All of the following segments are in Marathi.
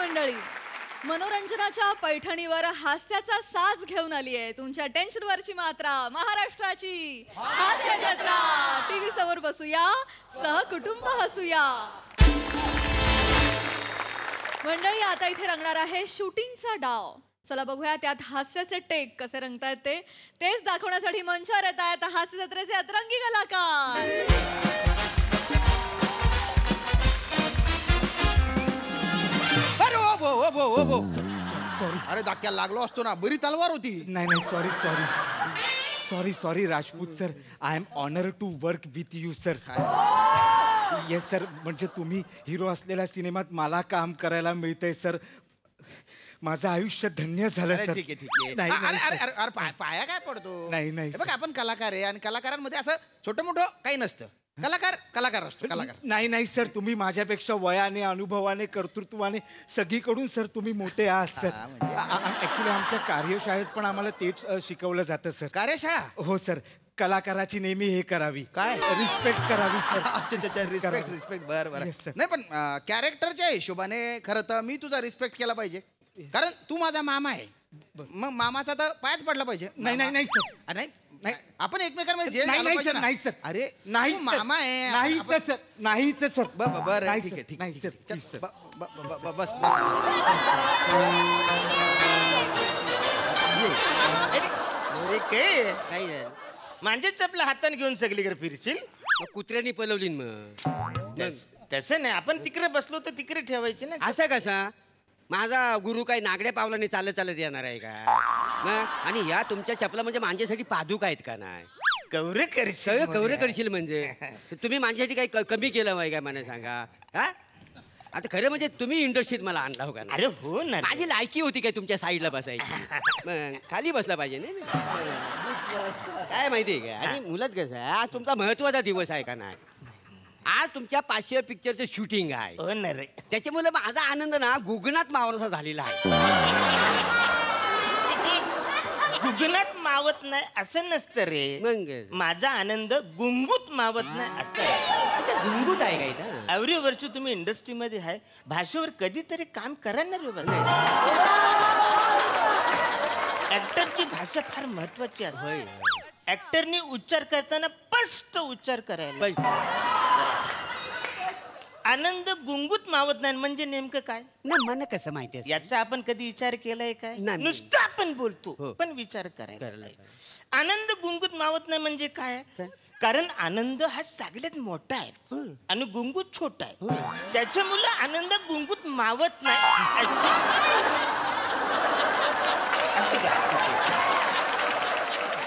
मंडळी, मनोरंजनाच्या पैठणीवर हास्याचा साज घेऊन आली आहे तुमच्या टेन्शनवरची मात्रा, महाराष्ट्राची हास्य जत्रा. टीव्ही समोर बसूया, सहकुटुंब हसूया. मंडळी, आता इथे रंगणार आहे शूटिंगचा डाव. चला बघूया त्यात हास्याचे टेक कसे रंगतायत तेच दाखवण्यासाठी मंचावर येत आहेत हास्य जत्रेचे अतरंगी कलाकार. सॉरी, अरे धक्क्या लागलो असतो ना, बरी तलवार होती. नाही नाही, sorry sorry sorry sorry Rajput sir, I am honour to work with you sir. Yes sir, म्हणजे तुम्ही हिरो असलेल्या सिनेमात मला काम करायला मिळतंय सर. माझं आयुष्य धन्य झालं सर. ठीक आहे ठीक आहे. अरे पाया काय पडतो? नाही नाही बघ, आपण कलाकार आहे आणि कलाकारांमध्ये असं छोटं मोठं काही नसतं. कलाकार असतो कलाकार. नाही नाही सर, तुम्ही माझ्यापेक्षा वयाने, अनुभवाने, कर्तृत्वाने सगळीकडून सर तुम्ही मोठे आहात सर. ऍक्च्युली आमच्या कार्यशाळेत पण आम्हाला तेच शिकवलं जातं सर. कार्यशाळा? हो सर, कलाकाराची नेहमी हे करावी, काय रिस्पेक्ट करावी सर. रिस्पेक्ट. बरं. नाही पण कॅरेक्टरच्या हिशोबाने खरं तर मी तुझा रिस्पेक्ट केला पाहिजे, कारण तू माझा मामा आहे. मग मामाचा तर पायच पडला पाहिजे. नाही नाही नाही सर, नाही नाही, आपण एकमेकांमध्ये नाही सर, नाही सर. अरे नाही, मामा आहे. नाहीच सर, नाहीच सर. बरं ठीक आहे ठीक नाही सर, प्लीज सर. बस. अरे काय मांजेच आपल्या हाताने घेऊन सगळीकडे फिरशील? कुत्र्यानी पलवली मग. तसं नाही, आपण तिकडे बसलो तर तिकडे ठेवायचे ना. असं कसा? माझा गुरु काय नागड्या पावलाने चालत चालत येणार आहे का? आणि या तुमच्या चपला म्हणजे माझ्यासाठी पादुक आहेत का? नाही कवरे करशील. कवरे करशील म्हणजे तुम्ही माझ्यासाठी काही कमी केलं पाहिजे का मला सांगा? हा, आता खरं म्हणजे तुम्ही इंडस्ट्रीत मला आणला हो का? अरे हो ना, माझी लायकी होती काय तुमच्या साईडला बसायची? मग खाली बसला पाहिजे नाही काय माहिती आहे का? आणि मुलात कसं आहे, आज तुमचा महत्वाचा दिवस आहे का? नाही, आज तुमच्या 500 पिक्चरचं शूटिंग आहे. हो ना रे. त्याच्यामुळे माझा आनंद ना गुगनात मावळसा झालेला आहे. गुगनात मावत नाही असं नसतं रे. मग माझा आनंद गुंगूत मावत नाही असं. गुंगूत आहे का इथं? एव्हरी वर्ष तुम्ही इंडस्ट्रीमध्ये आहे, भाषेवर कधीतरी काम करा ना रे. ऍक्टरची भाषा फार महत्वाची आहे. ऍक्टरनी उच्चार करताना स्पष्ट उच्चार करायला. आनंद गुंगूत मावत नाही म्हणजे नेमकं काय? नाही, मला कसं माहिती याचा आपण कधी विचार केलाय काय? नाही. नुसतं आपण बोलतो, पण विचार करायला. आनंद गुंगूत मावत नाही म्हणजे काय? कारण आनंद हा सगळ्यात मोठा आहे आणि गुंगूत छोटा आहे. त्याच्यामुळे आनंद गुंगूत मावत नाही.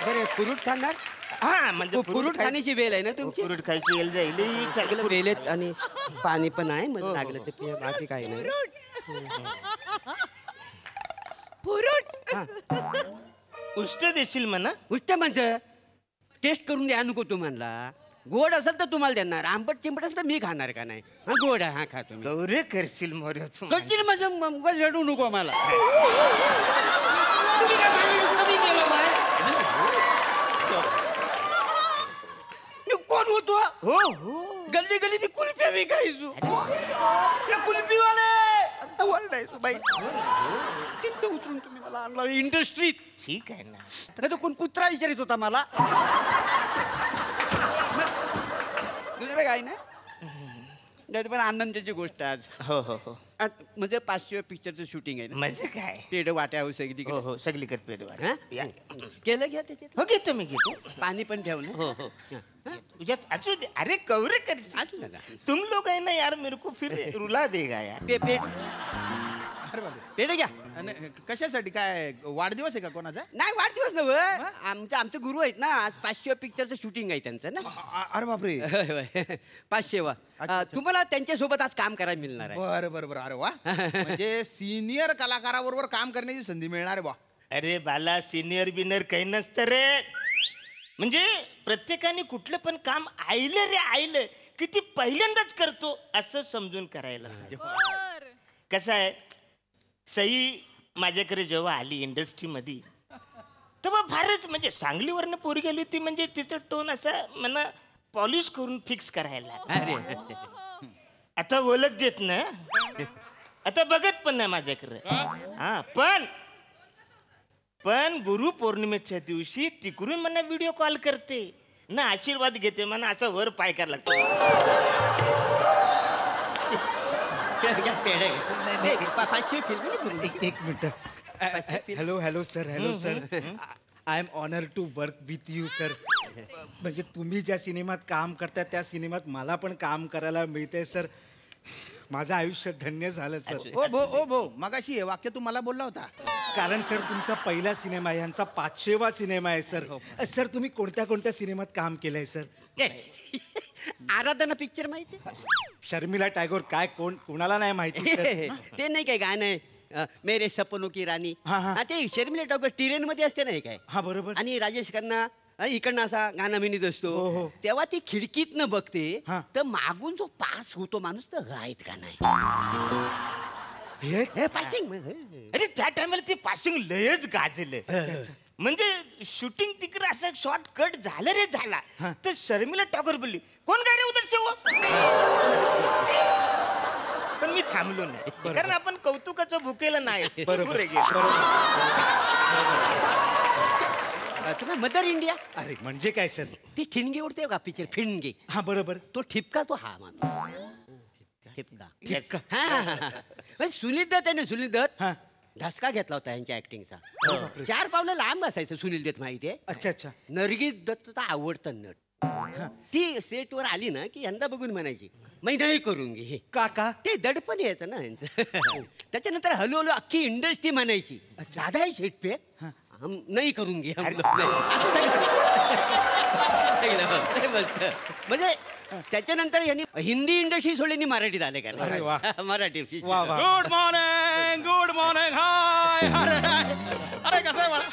बरं, कुरूट खाणार? हा, म्हणजे कुरूट खाण्याची वेळ आहे ना तुमची? कुरूट खायची वेळ जाईल. सगळं वेळेत आणि पाणी पण आहे, मग लागलं ते पिया, बाकी काही नाही. उष्ट देशील म्हणा. उष्ट म्हणजे टेस्ट करून द्या नको तुम्हाला. गोड असेल तर तुम्हाला देणार, आंबट चिंबट असेल तर मी खाणार का? नाही, हा गोड आहे, हा खा तुम्ही. गौरे करशील मोर्या करशील म्हणजे रडू नको मला. कोण होतो? हो हो, गल्ली गल्ली मी कुल्फ्या विकायचो. कुल्फीवाले आता वरडायचो बाई. तिथं उतरून तुम्ही मला आणला इंडस्ट्रीत. ठीक आहे ना. नाही तर कोण कुत्रा विचारित होता मला. दुसरं काय ना, नाही पण आनंदाची गोष्ट आज. हो हो हो, आज म्हणजे 500 पिक्चरचं शूटिंग आहे. म्हणजे काय? पेड वाट्या हो सगळी. हो हो, सगळीकडे पेड वाट्या. केलं घ्या त्याच्यात. हो, घेतो मी, घेतो. पाणी पण ठेवलं. हो हो, तुझ्याच असू दे. अरे कवरे करशील. तुम लोग है ना यार, मेरे को फिर रुला देगा यार. पेड अरे बाबा, पेड घ्या. कशासाठी? काय वाढदिवस आहे का कोणाचा? नाही, वाढदिवस नव्हे, आमचे गुरु आहेत ना. आज 500 पिक्चरचं शूटिंग आहे त्यांचं ना. अरे बापरे, 500 वा. तुम्हाला त्यांच्यासोबत आज काम करायला मिळणार आहे. बरं. अरे वा, म्हणजे सिनियर कलाकाराबरोबर काम करण्याची संधी मिळणार आहे बा. अरे बाला, सिनियर बिनियर काही नसतं रे. म्हणजे प्रत्येकाने कुठलं पण काम आईलं रे, आईलं किती पहिल्यांदाच करतो असं समजून करायला. कसं आहे, सई माझ्याकडे जेव्हा आली इंडस्ट्रीमध्ये तेव्हा फारच म्हणजे सांगलीवरनं पोरी गेली होती. म्हणजे तिचं टोन असा मला पॉलिश करून फिक्स करायला. अरे आता ओळख देत ना, आता बघत पण नाही माझ्याकडे. हा पण गुरु पौर्णिमेच्या दिवशी तिकडून मला व्हिडिओ कॉल करते ना, आशीर्वाद घेते म्हणा, असा वर पाय करायला लागतो. एक मिनिट. Hello sir. I am honour to work with you sir. म्हणजे तुम्ही ज्या सिनेमात काम करता त्या सिनेमात मला पण काम करायला मिळते सर. माझं आयुष्य धन्य झालं सर. ओ भो मगाशी हे वाक्य तू मला बोलला होता. कारण सर तुमचा पहिला सिनेमा आहे, यांचा 500वा सिनेमा आहे सर. सर तुम्ही कोणत्या कोणत्या सिनेमात काम केलंय सर? आराधना पिक्चर माहिती? शर्मिला टॅगोर काय कोणाला नाही माहिती सर? ते नाही काय गाणं आहे मेरे सपनों की राणी. हा ते शर्मिला टॅगोर ट्रेन मध्ये असते नाही काय? हा बरोबर. आणि राजेश खन्ना इकडनं असा गाणं म्हणत असतो, तेव्हा ती खिडकीतनं बघते तर मागून जो पास होतो माणूस तर गायत का नाही पासिंग. अरे त्या टायमाला ते पासिंग लयच गाजलं. म्हणजे शूटिंग तिकडे असं शॉर्ट कट झालं रे झाला तर शर्मिला टॅगोर बोलली, कोण काय रे उधर से वो? पण मी थांबलो नाही, कारण आपण कौतुकाचं भुकेलं नाही. बरोबर. तुम्हाला मदर इंडिया? अरे म्हणजे काय सर? ती ठिणगी उडते का पिक्चर फिणगी? हा बरोबर. तो ठिपका तो हा माणूस ठिपका. सुनील दत्त आहे ना, सुनील दत्त धसका घेतला होता यांच्या ऍक्टिंगचा. 4 पावलं लांब असायचं सुनील दत्त माहितीये. अच्छा. नरगिस दत्तचा आवडतं नट. ती सेटवर आली ना की यंदा बघून म्हणायची मी नाही करून घे काका. ते दडपण यायचं ना यांचं. त्याच्यानंतर हळूहळू अख्खी इंडस्ट्री म्हणायची दादा हे सेट पे हम नाही करून घे. म्हणजे त्याच्यानंतर यांनी हिंदी इंडस्ट्री सोडली, मराठीत आले का? मराठी. Good morning. हाय. अरे कसं आहे मला?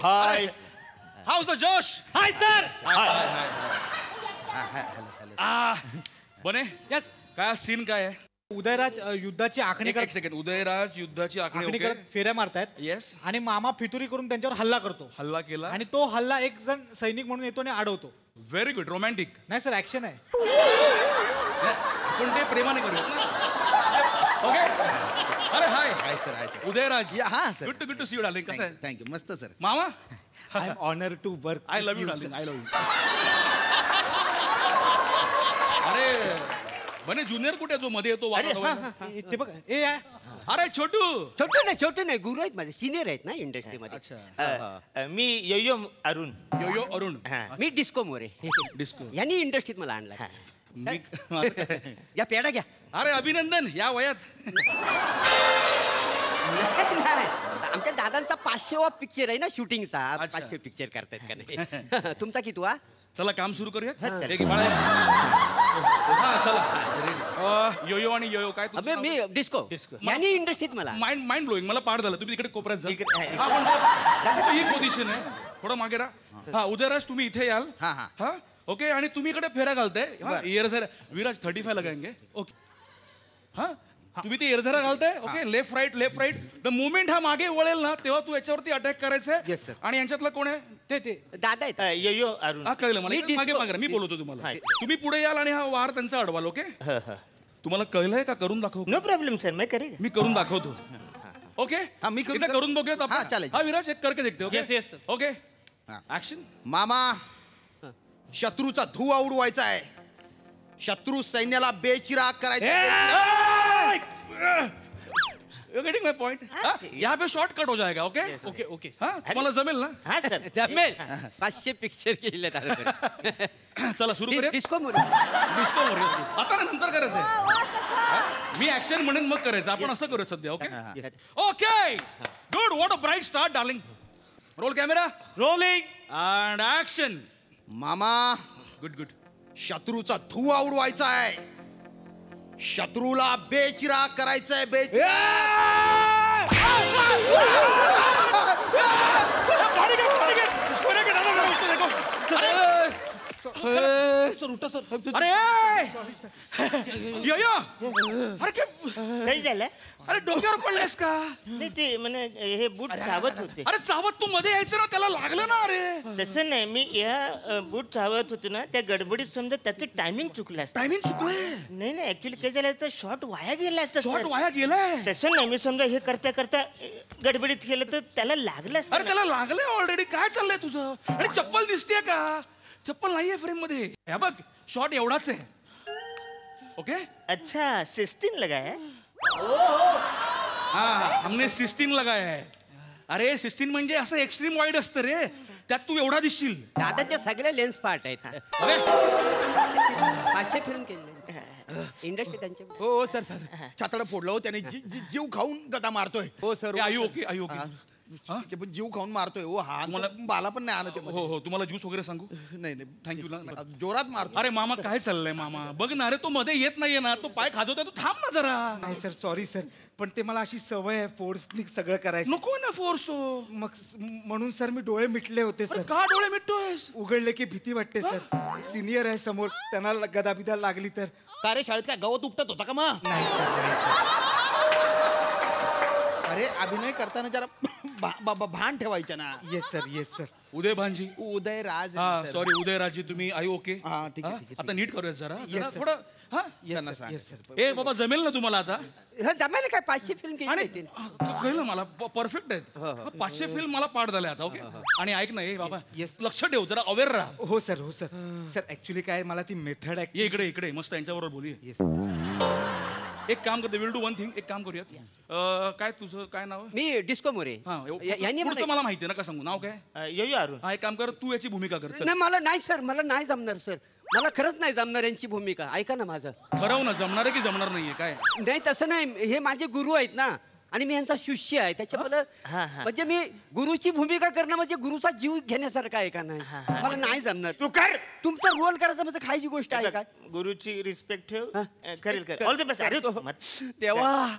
हाय. हाऊस द जोश? Hi sir. बने यस. काय सीन काय आहे? उदयराज युद्धाची आखणी एक सेकंड. उदयराज युद्धाची आखणी करत फेऱ्या मारतायत. येस. आणि मामा फितुरी करून त्यांच्यावर हल्ला करतो. हल्ला केला आणि तो हल्ला एक जण सैनिक म्हणून येतो आणि अडवतो. Very good. रोमॅन्टिक. नाही सर ऍक्शन आहे. पण ते प्रेमाने करूयात ना. ओके. अरे हाय सर. उदयराज. हा sir. Good to see you darling. कसं आहे? थँक्यू. मस्त सर. मामा I am honour to work. I love you darling. I love you. अरे बने ज्युनियर कुठे जो मध्ये येतो? ते बघ ए अरे छोटू छोटू नाही गुरु आहेत माझे, सिनियर आहेत ना इंडस्ट्रीमध्ये. मी यो अरुण. यो अरुण. मी डिस्को मोरे. डिस्को. यांनी इंडस्ट्रीत मला आणला. या पेढा घ्या. अरे अभिनंदन या वयात. आमच्या दादांचा 500वा पिक्चर आहे ना शूटिंगचा. 500 पिक्चर करतायत का नाही? तुमचा कितवा? चला काम सुरू करूया. चला. यो आणि यो काय? मी डिस्को. यांनी इंडस्ट्रीत मला माइंड ब्लोईंग. मला पाठ झालं. तुम्ही तिकडे कोपऱ्यात जा. ही पोझिशन आहे. थोडं मागे राहा. हा उदयराज तुम्ही इथे याल. हा ओके. आणि तुम्ही इकडे फेरा घालताय. एअरझरा विराज 35 लगाएंगे. ओके. हा तुम्ही ते एअरझरा घालताय. Okay. Left right. The movement हा मागे वळेल ना तेव्हा तू याच्यावरती अटॅक करायचंय. Yes sir. आणि यांच्यातला कोण आहे? ते दादा आहेत. यो अरुण. हा कळलं मला. मागे मी बोलवतो तुम्हाला. तुम्ही पुढे याल आणि हा वार त्यांचा अडवाल. ओके. तुम्हाला कळलंय का? करून दाखव. No problem sir. मैं करेगा. मी करून दाखवतो. ओके. मी करून बघूयात आपण. चालेल. हा विराज एक करके देखते. ओके. Yes okay. ऍक्शन. मामा शत्रूचा धुवा उडवायचा आहे. शत्रू सैन्याला बेचिराग करायचा. You're getting my point? यहाँ पे शॉर्ट कट हो जाएगा. ओके. ओके. हाँ तुम्हाला जमेल ना? हा सर. जमेल. 500 पिक्चर केले. चला सुरू करूया. डिस्को मोरे. आता ना नंतर करायचंय. मी ऍक्शन म्हणेन मग करायचं. आपण असं करूया सध्या. Okay. Okay. Good. What a bright start darling. Roll camera. Rolling and action. मामा गुड. शत्रूचा धुवा उडवायचा आहे. शत्रूला बेचिराग करायचंय. सर उठा सर. अरे यो अरे काही झालं अरे डोक्यावर पडलेस का? नाही ते म्हणे हे बूट चावत होते. अरे चावत तू मध्ये यायचं ना, त्याला लागलं ना. अरे तसं नाही, मी या बूट चावत होतो ना, त्या गडबडीत समजा त्याचं टायमिंग चुकलं असतं. टायमिंग चुकलंय. नाही ऍक्च्युली काय झालं, तर शॉट वाया गेला असतं. शॉट वाया गेलाय. तसं नाही, मी समजा हे करता करता गडबडीत केलं तर त्याला लागलं असतं अरे ना. त्याला लागलंय ऑलरेडी. काय चाललंय तुझं? अरे चप्पल दिसतेय का? चप्पल नाहीये फ्रेम मध्ये. हे बघ शॉट एवढाच आहे. ओके. अच्छा 16 लगाया. हाँ हमने 16 लगाया है. अरे 16 म्हणजे असं एक्स्ट्रीम वाईड असतं रे. त्यात तू एवढा दिसशील. दादाचे सगळे लेन्स पार्ट आहेत. अरे 500 फिल्म केले इंडस्ट्री त्यांच्या. हो सर सर छातड फोडलं हो त्याने. जीव खाऊन गदा मारतोय. हो sir. I okay I okay. ठीक आहे, पण जीव खाऊन मारतोय. हो हा बाला पण नाही आणत आहे मध्ये. हो हो तुम्हाला ज्यूस वगैरे सांगू? नाही नाही थँक्यू ना. जोरात मारतो. अरे मामा काय चाललंय मामा? बघ ना, अरे तो मध्ये येत नाहीये ना, तो पाय खाजवतोय. तू थांब ना जरा. नाही सर सॉरी सर, पण ते मला अशी सवय आहे फोर्सनी सगळं करायचं. नको ना फोर्स तो. मग म्हणून सर मी डोळे मिटले होते अरे सर. का डोळे मिटतोयस? उघडले की भीती वाटते सर. सिनियर आहे समोर, त्यांना गदाबिदा लागली तर. का रे शाळेत काय गवत उपटत होता का मग? नाही सर नाही सर. अरे अभिनय करताना जरा भान ठेवायचं ना. Yes sir yes sir. Uday Bhanji. Udayraj हा सर. सॉरी उदयराजी, तुम्ही आई ओके? हा, ठीक आहे, ठीक आहे, आता नीट करूया जरा. Yes, जरा sir. थोडं हा येस सर येस सर. ए बाबा जमेल ना तुम्हाला आता? जमायला काय 500 फिल्म आणि केली कळलं मला परफेक्ट आहेत. 500 फिल्म मला पाठ झाल्या आता. ओके. आणि ऐक ना, ए बाबा Yes. लक्ष ठेव जरा, अवेअर राहा. हो सर हो सर. सर ऍक्च्युली काय मला ती मेथड ये इकडे इकडे मस्त यांच्याबरोबर बोलूया. येस. एक काम करते, विल डू वन थिंग. एक काम करूयात. काय तुझं काय नाव आहे? मी डिस्को मोरे. हा यांनी पुढचं मला माहिती आहे ना, का सांगू नाव काय? यो अरुण. हा एक काम कर, तू याची भूमिका कर. चल. नाही मला नाही सर, मला नाही जमणार सर. मला खरंच नाही जमणार यांची भूमिका. ऐका ना माझं. ठरव ना, जमणार आहे की जमणार नाहीये काय? नाही तसं नाही, हे माझे गुरु आहेत ना, आणि मी यांचा शिष्य आहे. त्याच्यामुळे म्हणजे मी गुरुची भूमिका करणं म्हणजे गुरुचा जीव घेण्यासारखं आहे का नाही. मला नाही जमणार. तू कर. तुमचा रोल करायचा म्हणजे खायची गोष्ट आहे का? गुरुची रिस्पेक्ट ठेव. करेल कर. All the best. अरे तेव्हा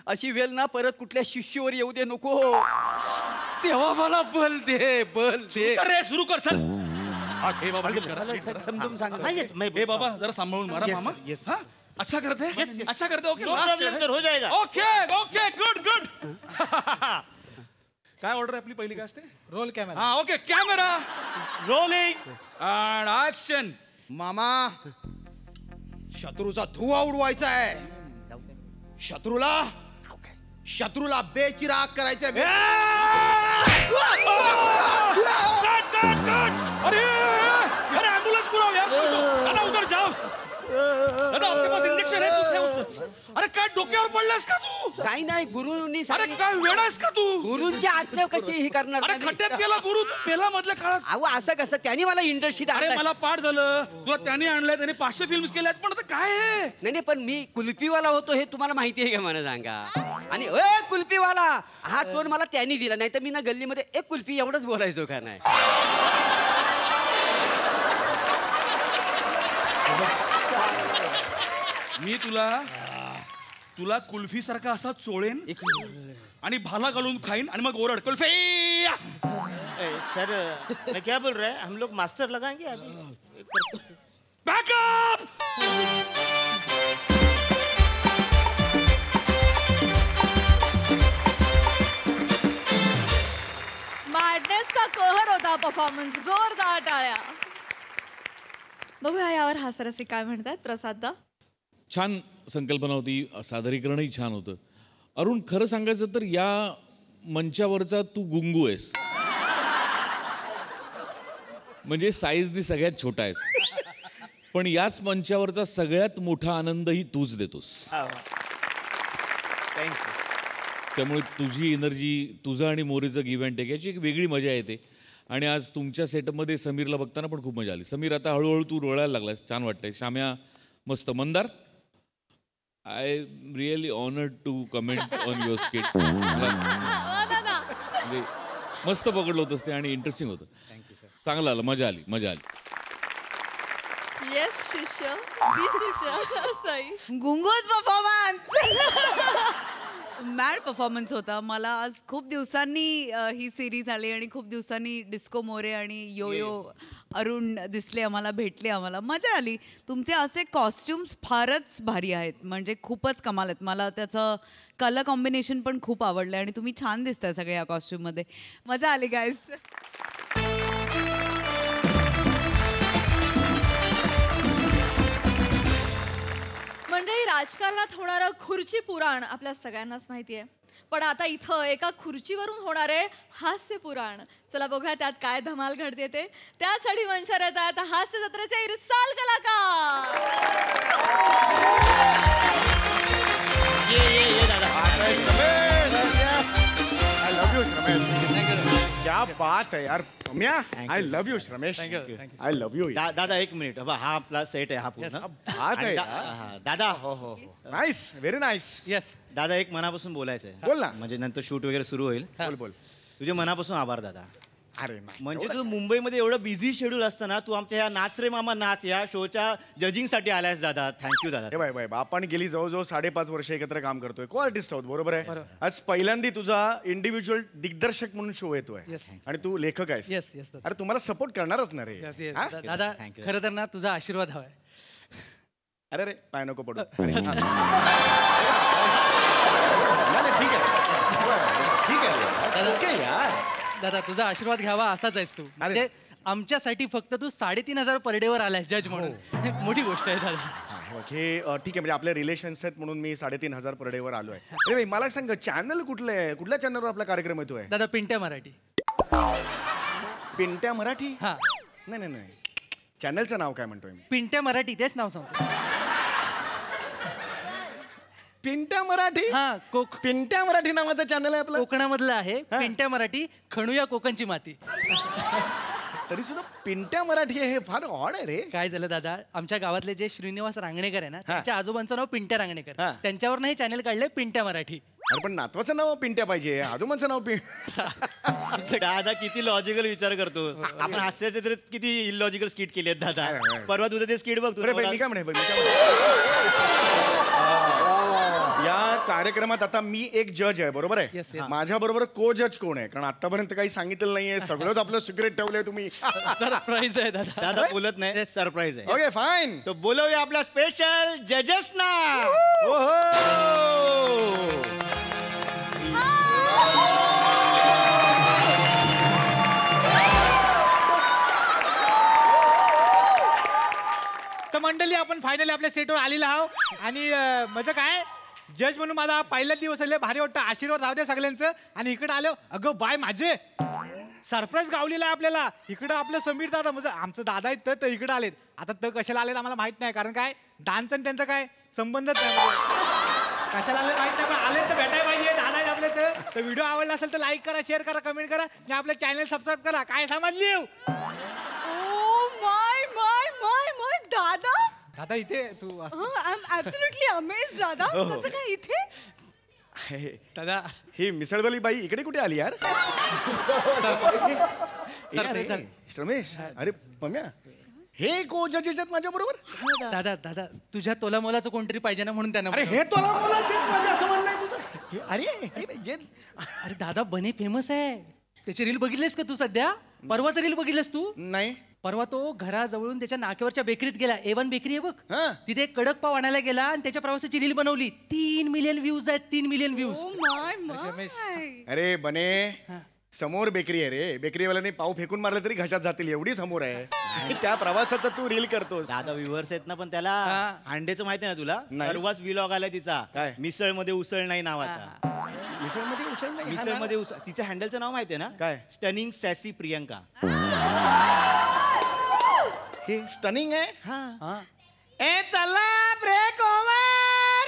अशी वेळ ना परत कुठल्या शिष्यवर येऊ दे नको. तेव्हा मला बल दे बल दे. अरे सुरू कर चल. हे बाबा नीट करा, नीट करा. समजून सांगा. हे बाबा जरा सांभाळून मारा मामा. yes. हा अच्छा करते अच्छा करते. ओके No problem, sir, हो जाएगा. Okay okay good good. काय ऑर्डर आहे आपली पहिली काय असते? Roll camera. हा okay camera rolling and action. मामा शत्रूचा धुवा उडवायचा आहे. शत्रूला बेचिराग करायचं. अरे अरे ॲम्ब्युलन्स बोलाव यार. दादा उधर जाओ. दादा आपके पास इंजेक्शन है तुझे? अरे काय डोक्यावर पडलास का तू? काही नाही, गुरुनी अरे काय वेडास का तू? गुरुंची आज्ञा कशी हे करणार अरे नाही? खड्ड्यात गेला गुरु मेला मधल्या काळात. अहो असं कसं, त्यांनी मला इंडस्ट्रीत अरे मला पाठ झालं. तुला त्याने आणलंय, त्याने 500 फिल्म्स केल्यात. पण आता काय आहे? नाही नाही, पण मी कुल्फीवाला होतो हे तुम्हाला माहिती आहे का मला सांगा. आणि ए कुल्फीवाला हा टोन मला त्यांनी दिला, नाही तर मी ना गल्लीमध्ये एक कुल्फी एवढंच बोलायचो का नाही. मी तुला कुल्फी सारखा असा चोळेन आणि भाला घालून खाईन आणि मग ओरड कुल्फी. सर मैं क्या बोल रहा है, हम लोग मास्टर लगाएंगे अभी. बॅकअप. मॅडनेसचा कहर होता परफॉर्मन्स. जोरदार टाळ्या. बघूया यावर हास्यरसिक काय म्हणतात. प्रसाददा. छान संकल्पना होती, सादरीकरणही छान होतं. अरुण खरं सांगायचं तर या मंचावरचा तू गुंगू आहेस. म्हणजे साईजनी सगळ्यात छोटा आहेस, पण याच मंचावरचा सगळ्यात मोठा आनंदही तूच देतोस. थँक्यू. त्यामुळे तुझी एनर्जी, तुझं आणि मोरेचं गिव्ह अँड टेक याची एक वेगळी मजा येते. आणि आज तुमच्या सेटमध्ये समीरला बघताना पण खूप मजा आली. समीर आता हळूहळू तू रोळायला लागलास, छान वाटतंय. शाम्या मस्त. Mandar I really honoured to comment on your skit. म्हणजे मस्त पकडलं होतंस ते आणि इंटरेस्टिंग होतं. चांगलं आलं, मजा आली मजा आली. येस शिष्य दी शिष्य. सई गुंगूज परफॉर्मन्स. मॅड परफॉर्मन्स होता. मला आज खूप दिवसांनी ही सिरीज आली आणि खूप दिवसांनी डिस्को मोरे आणि यो यो अरुण दिसले आम्हाला, भेटले आम्हाला, मजा आली. तुमचे असे कॉस्ट्युम्स फारच भारी आहेत, म्हणजे खूपच कमाल आहेत. मला त्याचं कलर कॉम्बिनेशन पण खूप आवडलं आणि तुम्ही छान दिसताय सगळ्या या कॉस्ट्युममध्ये. मजा आली गाईज. मंडळी, राजकारणात होणारं खुर्ची पुराण आपल्या सगळ्यांनाच माहिती आहे, पण आता इथं एका खुर्चीवरून होणारे हास्य पुराण. चला बघूया त्यात काय धमाल घडते ते. त्यासाठी मंचावर येतात हास्य जत्रेचे इरसाल कलाकार. I love you, Shramesh. क्या बात है यार. I love you, Shramesh. I love you. दादा एक मिनिट, हा आपला सेट आहे हा पूर्ण. बात है यार. हा, दादा हो हो नाइस, व्हेरी नाइस. येस. दादा एक मनापासून बोलायचं आहे. बोल ना. म्हणजे नंतर शूट वगैरे सुरू होईल. बोल बोल. तुझे मनापासून आभार दादा. अरे नाही. म्हणजे तू मुंबईमध्ये एवढं बिझी शेड्यूल असतं ना, तू आमच्या ह्या नाच रे मामा नाच या शोच्या जजिंगसाठी आलायस दादा. थँक्यू दादा. हे बाय आपण गेली जवळजवळ 5.5 वर्ष एकत्र काम करतोय. को आर्टिस्ट आहोत, बरोबर आहे. आज पहिल्यांदा तुझा इंडिव्हिज्युअल दिग्दर्शक म्हणून शो येतोय आणि तू लेखक आहेस. येस येस अरे तुम्हाला सपोर्ट करणारच ना रे. हा? दादा, खरं तर ना तुझा आशीर्वाद हवाय. अरे रे पाय नको पडू. नाही, ठीक आहे ठीक आहे. ओके यार. दादा, तुझा आशीर्वाद घ्यावा असाच आहेस तू. म्हणजे आमच्यासाठी फक्त तू 3,500 पर डे वर आलायस जज म्हणून. हे मोठी गोष्ट आहे दादा. हे ठीक आहे. म्हणजे आपले रिलेशन्स आहेत म्हणून मी 3,500 पर डे वर आलोय. अरे भाई मला सांग, चॅनल कुठलं आहे? कुठल्या चॅनलवर आपला कार्यक्रम येतोय? दादा, पिंट्या मराठी. पिंट्या मराठी? हा. नाही नाही नाही, चॅनलचं नाव काय म्हणतोय मी? पिंट्या मराठी, तेच नाव सांगतो. पिंट्या मराठी? हा. पिंट्या मराठी नावाचं चॅनल आहे आपलं. कोकणामधलं आहे. पिंट्या मराठी, खणूया कोकणची माती. तरी सुद्धा पिंट्या मराठी आहे, हे फार ऑड आहे रे. काय झालं दादा, आमच्या गावातले जे श्रीनिवास रांगणेकर आहे ना, त्यांच्या आजोबांचं नाव पिंट्या रांगणेकर. हा. त्यांच्यावर हे चॅनल काढले पिंट्या मराठी. अरे पण नातवाचं नाव पिंट्या पाहिजे, आजोबांचं नाव दादा किती लॉजिकल विचार करतो. आपण हास्याच्या जत्रेत किती इलॉजिकल स्किट केली आहेत दादा. परवा तुझं ते स्किट बघतो. मी काय म्हणे, या कार्यक्रमात आता मी एक जज आहे, बरोबर आहे. माझ्या बरोबर को जज कोण आहे? कारण आतापर्यंत काही सांगितलं नाहीये, सगळंच आपलं सिक्रेट ठेवलंय तुम्ही. सरप्राईज आहे दादा. दादा बोलत नाही, सरप्राईज आहे. Okay fine. तो बोलवूया आपला स्पेशल जजेस ना. तर मंडळी, आपण फायनली आपल्या सेटवर आलेलो आहोत आणि माझं काय जज म्हणून माझा पहिला दिवस आले, भारी वाटतं. आशीर्वाद राहू द्या सगळ्यांचं. आणि इकडे आलो, अगं बाय माझे सरप्राईज गावलेला आहे आपल्याला. इकडं आपलं समीर दादा, म्हणजे आमचं दादा आहेत तर इकडे आलेत. आता तर कशाला आलेत आम्हाला माहित नाही, कारण काय डान्स आणि त्यांचा काय संबंधच नाही. कशाला आले माहित नाही, पण आले तर भेटायला पाहिजे. दादा आहेत आपले. तर व्हिडिओ आवडला असेल तर लाईक करा, शेअर करा, कमेंट करा आणि आपलं चॅनल सबस्क्राईब करा. काय समजली? दादा, दादा इथे तू आय एम ॲब्सोल्युटली अमेज्ड. दादा कसं काय इथे? दादा, ही मिसळवाली बाई इकडे कुठे आली यार? रमेश, अरे पम्या, हे को जजेस आहेत माझ्या बरोबर. दादा दादा, तुझ्या तोला मोलाचं कोणतरी पाहिजे ना म्हणून त्यांना. अरे हे तोला मोलाचे माझे असं म्हणणं आहे तुझं. अरे दादा, बने फेमस आहे. त्याची रील बघितलीस का तू सध्या? परवाचं रील बघितलंस तू? नाही. परवा तो घराजवळून त्याच्या नाक्यावरच्या बेकरीत गेला. A1 बेकरी आहे बघ, तिथे एक कडक पाव आणायला गेला आणि त्याच्या प्रवासाची रील बनवली. 3 मिलियन व्ह्यूज आहेत. 3 मिलियन व्ह्यूज. अरे बने, समोर बेकरी आहे रे. बेकरीवाल्याने पाव फेकून मारले तरी घशात जातील एवढी समोर आहे. त्या प्रवासाचा तू रील करतोस. दादा व्ह्युअर्स आहेत ना, पण त्याला अंड्याचं माहिती आहे ना तुला? परवाच व्लॉग आलाय तिचा, काय मिसळ मध्ये उसळ नाही नावाचा. मिसळमध्ये उसळ नाही? मिसळमध्ये उसळ. तिच्या हँडलचं नाव माहिती आहे ना? काय? स्टनिंग सॅसी प्रियंका. हे स्टनिंग आहे. हा. ए चला ब्रेक ओव्हर.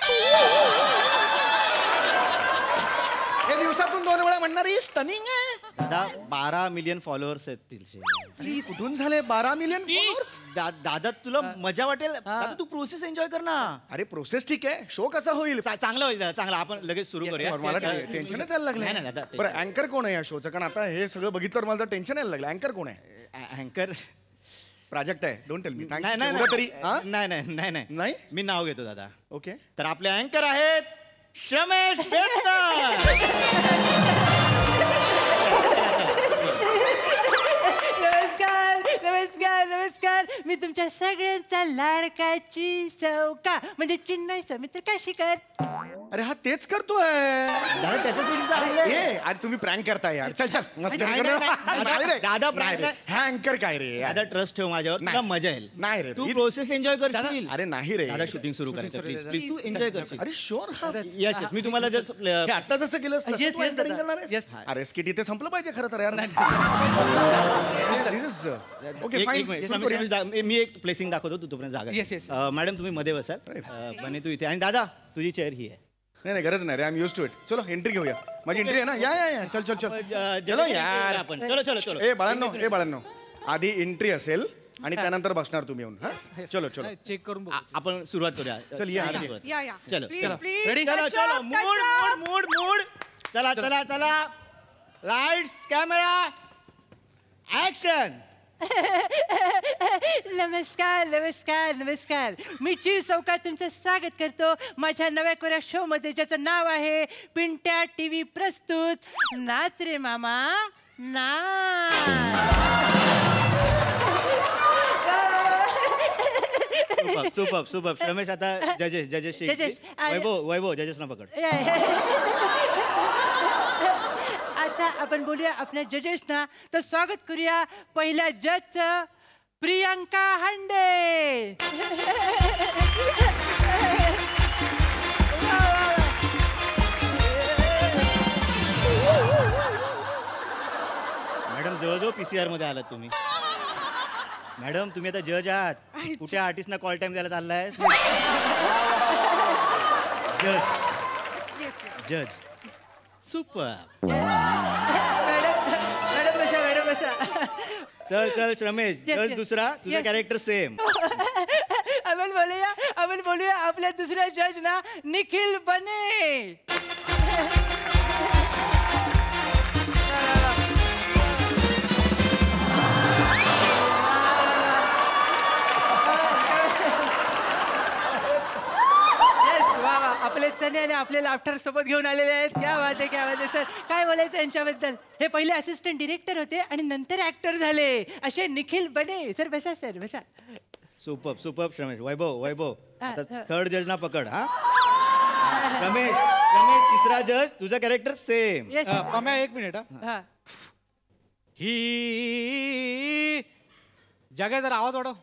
हे दिवसातून 2 वेळा म्हणणारी स्टनिंग आहे. दादा 12 मिलियन फॉलोअर्स आहेत तिचे. कुठून झाले 12 मिलियन फॉलोअर्स? दादा तुला मजा वाटेल. दादा तू प्रोसेस एन्जॉय कर ना. अरे प्रोसेस ठीक आहे, शो कसा होईल? चांगला होईल दादा, चांगला. आपण लगेच सुरू करूया. मला टेन्शनच यायला लागलं. नाही दादा. बरं, अँकर कोण आहे या शोचं? कारण आता हे सगळं बघितल्यावर मला टेन्शन यायला लागलं. अँकर कोण आहे? अँकर प्राजक्त आहे. Don't tell me. नाही तरी नाही नाही नाही नाही. मी नाव घेतो दादा. ओके. तर आपले अँकर आहेत श्रमेश बेटकर. नमस्कार नमस्कार नमस्कार. मी तुमच्या सगळ्यांचा लाडकाची सौका म्हणजे चिन्मय समित्र काशीकर. अरे हा तेच करतोय. दादा त्याच्यासाठी चाललंय. ये अरे तुम्ही प्रँक करताय यार. चल चल मस्त नाही, नाही, नाही. दादा prank नाही. हा अँकर काय रे दादा ट्रस्ट ठेव माझ्यावर, तुला मजा येईल. नाही रे तू प्रोसेस एन्जॉय करशील. अरे नाही रे दादा शूटिंग सुरू करायचं प्लीज प्लीज तू एन्जॉय करशील. अरे शुअर हा यस यस मी तुम्हाला जस्ट हे आता जसं केलं Yes, yes, दादा. Yes. अरे स्किट इथे संपलं पाहिजे खरं तर यार. Okay fine. मी एक प्लेसिंग दाखवतो तू तोपर्यंत जागा. Yes, yes. मॅडम तुम्ही मध्ये बसाल. बने तू इथे आणि दादा तुझी चेअर ही आहे. नाही नाही गरज नाही रे. I am use to it. चलो एंट्री घेऊया. माझी एंट्री आहे ना. या या या चल चल चल चलो यार. आपण चलो चलो चलो. ए बाळांनो आधी एंट्री असेल आणि त्यानंतर बसणार तुम्ही येऊन. हा चलो चलो चेक करून आपण सुरुवात करूया. चल या आधी. या या चलो प्लीज चलो प्लीज चलो चलो मूड चला चला चला लाइट्स कॅमेरा ऍक्शन. नमस्कार नमस्कार नमस्कार. मी चिर चौकात तुमचं स्वागत करतो माझ्या नव्या कोऱ्या शो मध्ये ज्याचं नाव आहे पिंट्या टीव्ही प्रस्तुत नाच रे मामा नाच. सुपर रमेश आता जजेस Judges. वैभव जजेस ना पकड. आता आपण बोलूया आपल्या जजेसना. तर स्वागत करूया पहिल्या जजचं प्रियांका हांडे. मॅडम जवळजवळ PCR मध्ये आलात तुम्ही. मॅडम तुम्ही आता जज आहात. कुठल्या आर्टिस्टना कॉल टाइम द्यायला चाललाय. जज सुपर. मॅडम बसा. चल रमेश जज दुसरा तुझा कॅरेक्टर सेम. आपण बोलूया आपल्या दुसऱ्या जज ना निखिल बने. आपले चणे आणि आपले लाफ्टर सोबत घेऊन आलेले आहेत. क्या बात आहे सर. काय बोलायचं यांच्याबद्दल. हे पहिले असिस्टंट डिरेक्टर होते आणि नंतर ऍक्टर झाले असे निखिल बने. सर बसा सर बसा. सुपर रमेश. वैभव थर्ड जज ना पकड. हा रमेश तिसरा जज तुझा कॅरेक्टर सेम. एक मिनिट हा. ही जगा जरा आवाज वाढव.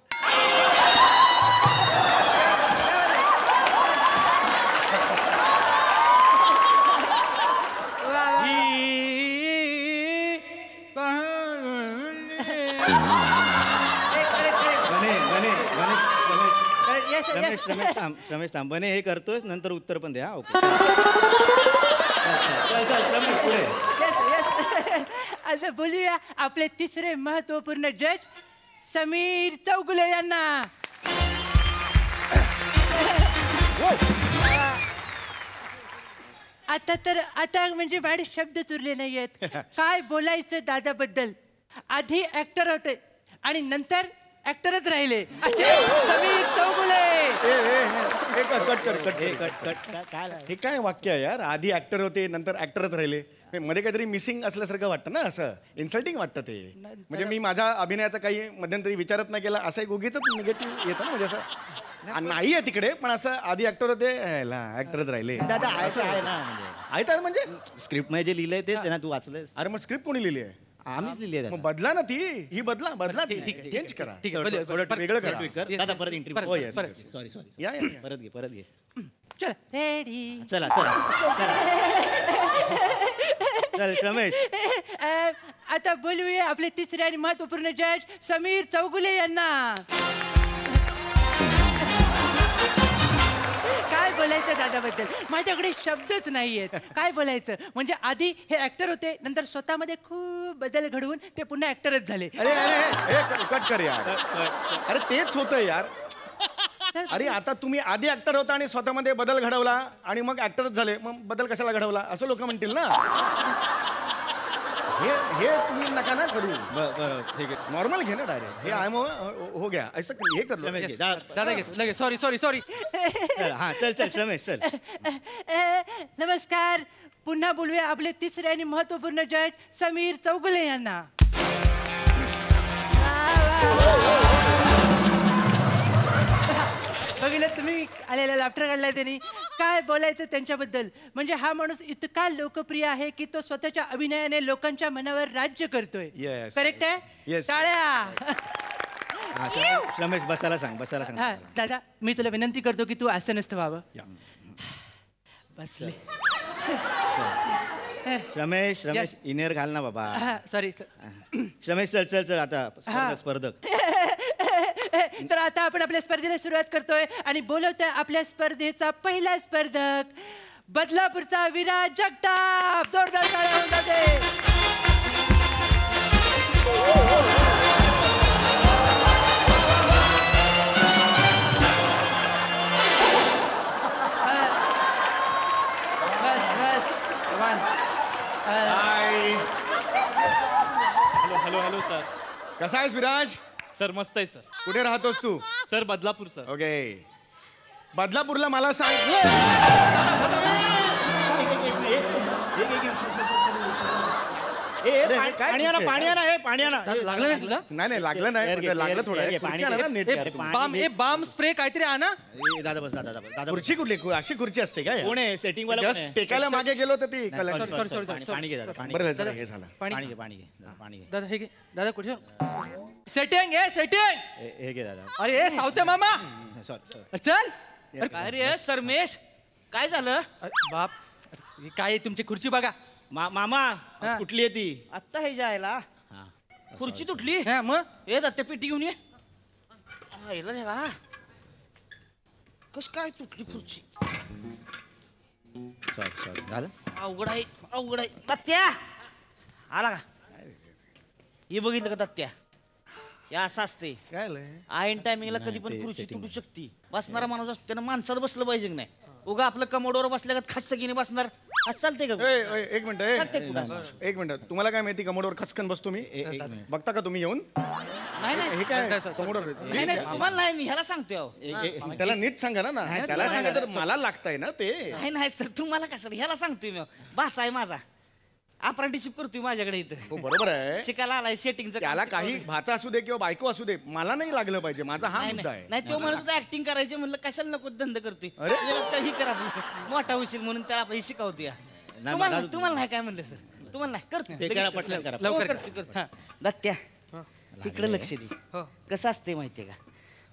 रमेश थांब. बने हे करतोय नंतर उत्तर पण द्या. ओके चल रमेश पुढे. असं बोलूया आपले तिसरे महत्वपूर्ण जज समीर चौगुले यांना. आता म्हणजे माझे शब्द उरले नाहीयेत. काय बोलायचं दादाबद्दल. आधी ऍक्टर होते आणि नंतर ऍक्टरच राहिले असे समीर चौगुले. हे काय वाक्य आहे यार. आधी ऍक्टर होते नंतर ऍक्टरच राहिले. मध्ये काहीतरी मिसिंग असल्यासारखं वाटतं ना. असं इन्सल्टिंग वाटतं ते. म्हणजे मी माझ्या अभिनयाचा काही मध्यंतरी विचारत नाही केला असं एक उगीच निगेटिव्ह येतं ना. म्हणजे असं नाही आहे तिकडे पण असं आधी ऍक्टर होते ऍक्टरच राहिले. दादा आहे ना आहे म्हणजे स्क्रिप्ट मध्ये जे लिहिलंय तेच ना तू वाचलंय. अरे मग स्क्रिप्ट कोणी लिहिली आहे. आम्हीच लिहिली आहे. मग बदला ना ही बदला चेंज करा. थोडं वेगळं करा. दादा परत इंटरव्ह्यू. हो येस सॉरी या परत घे. चल रेडी. चला चल रमेश. आता बोलूया आपले तिसरे आणि महत्वपूर्ण जज समीर चौगुले यांना. काय बोलायचं दादाबद्दल. माझ्याकडे शब्दच नाहीयेत. काय बोलायचं म्हणजे आधी हे ऍक्टर होते नंतर स्वतःमध्ये खूप बदल घडवून ते पुन्हा ऍक्टरच झाले. अरे कट कर यार. अरे तेच होतं यार. अरे आता तुम्ही आधी ऍक्टर होता आणि स्वतःमध्ये बदल घडवला आणि मग ऍक्टरच झाले. मग बदल कशाला घडवला असं लोक म्हणतील ना. हे तुम्ही नका ना करू बरं ठीक आहे. नॉर्मल घे ना डायरेक्ट हे आय हो गया असं हे कर लो. रमेश घे, दा- दादा घेतो लगेच. सॉरी चल, हा चल रमेश चल. नमस्कार. पुन्हा बोलूया आपले तिसरे आणि महत्वपूर्ण जज समीर चौगुले यांना. बघितलं तुम्ही आलेला लाफ्टर काढलाय त्यांनी. काय बोलायचं त्यांच्याबद्दल. म्हणजे हा माणूस इतका लोकप्रिय आहे की तो स्वतःच्या अभिनयाने लोकांच्या मनावर राज्य करतोय. Yes. करेक्ट आहे. Yes. टाळ्या. हा, रमेश बसायला सांग. हा दादा मी तुला विनंती करतो की तू असं नसतं व्हावं. बसले. रमेश Yes. इनेर घाल ना बाबा. सॉरी. रमेश चल आता स्पर्धक. तर आता आपण आपल्या स्पर्धेला सुरुवात करतोय आणि बोलवतोय आपल्या स्पर्धेचा पहिला स्पर्धक बदलापूरचा विराज जगताप. जोरदार टाळ्या होऊन जाते. बस हॅलो सर. कसा आहेस विराज? सर मस्त आहे सर. कुठे राहतोस तू? Sir Badlapur sir. ओके. बदलापूरला मला सांग. पाणी आणा हे पाणी आणा. लागलं नाही तुला? नाही लागलं नाही लागलं थोडं खुर्ची आणा ना, नीट. बाम स्प्रे काहीतरी आणा. दादा बस दादा. खुर्ची कुठली अशी खुर्ची असते का? कोण आहे सेटिंग वाला? जस्ट टेकायला मागे गेलो तर ती Sorry. पाणी घे दादा. पाणी बरं झालं, हे झालं. पाणी घे. दादा हे घे. दादा कुठे सेटिंग आहे सेटिंग. हे घे दादा. अरे हे सावते मामा. सॉरी. चल. काय रे सरमेश काय झालं? बाप हे काय तुमची खुर्ची बघा. मामा कुठली आहे ती? आत्ता हे जायला खुर्ची तुटली. मग ए दत्त्या पेटी घेऊन ये. कस काय तुटली खुर्ची? सॉरी झालं. अवघड आहे दत्त्या आला का? हे बघितलं का दत्त्या? हे असं असते काय आयन टायमिंगला कधी पण खुर्ची तुटू शकते. बसणारा माणूस असतो त्यानं माणसात बसलं पाहिजे की नाही. उगा आपलं कमोडवर बसल्या का खचकीने बसणार असं चालतंय का? एक मिनिट तुम्हाला काय माहिती कमोडवर खचकन बसतो मी? बघता का तुम्ही येऊन? नाही हे काय कमोडवर? नाही तुम्हाला नाही मी ह्याला सांगतोय अहो. त्याला नीट सांगा ना. त्याला सांगा तर मला लागतंय ना ते. नाही सर तुम्हाला कसं ह्याला सांगतोय मी. भाचा आहे माझा. अप्रेंटिसशिप करतोय माझ्याकडे इथं. हो बरोबर आहे. शिकायला आलाय सेटिंगचं. त्याला काही भाचा असू दे किंवा बायको असू दे मला नाही लागलं पाहिजे. माझा हा मुद्दा आहे. नाही तो म्हणत होता ऍक्टिंग करायची म्हणलं कशाला नको धंदा करतोय. ही करा मोठा उशीर म्हणून त्याला आपल्याला शिकवतोय. तुम्हाला नाही काय म्हणलं सर? तुम्हाला नाही करतो. दत्त्या तिकडे लक्ष दे. कसं असतंय माहितीये का?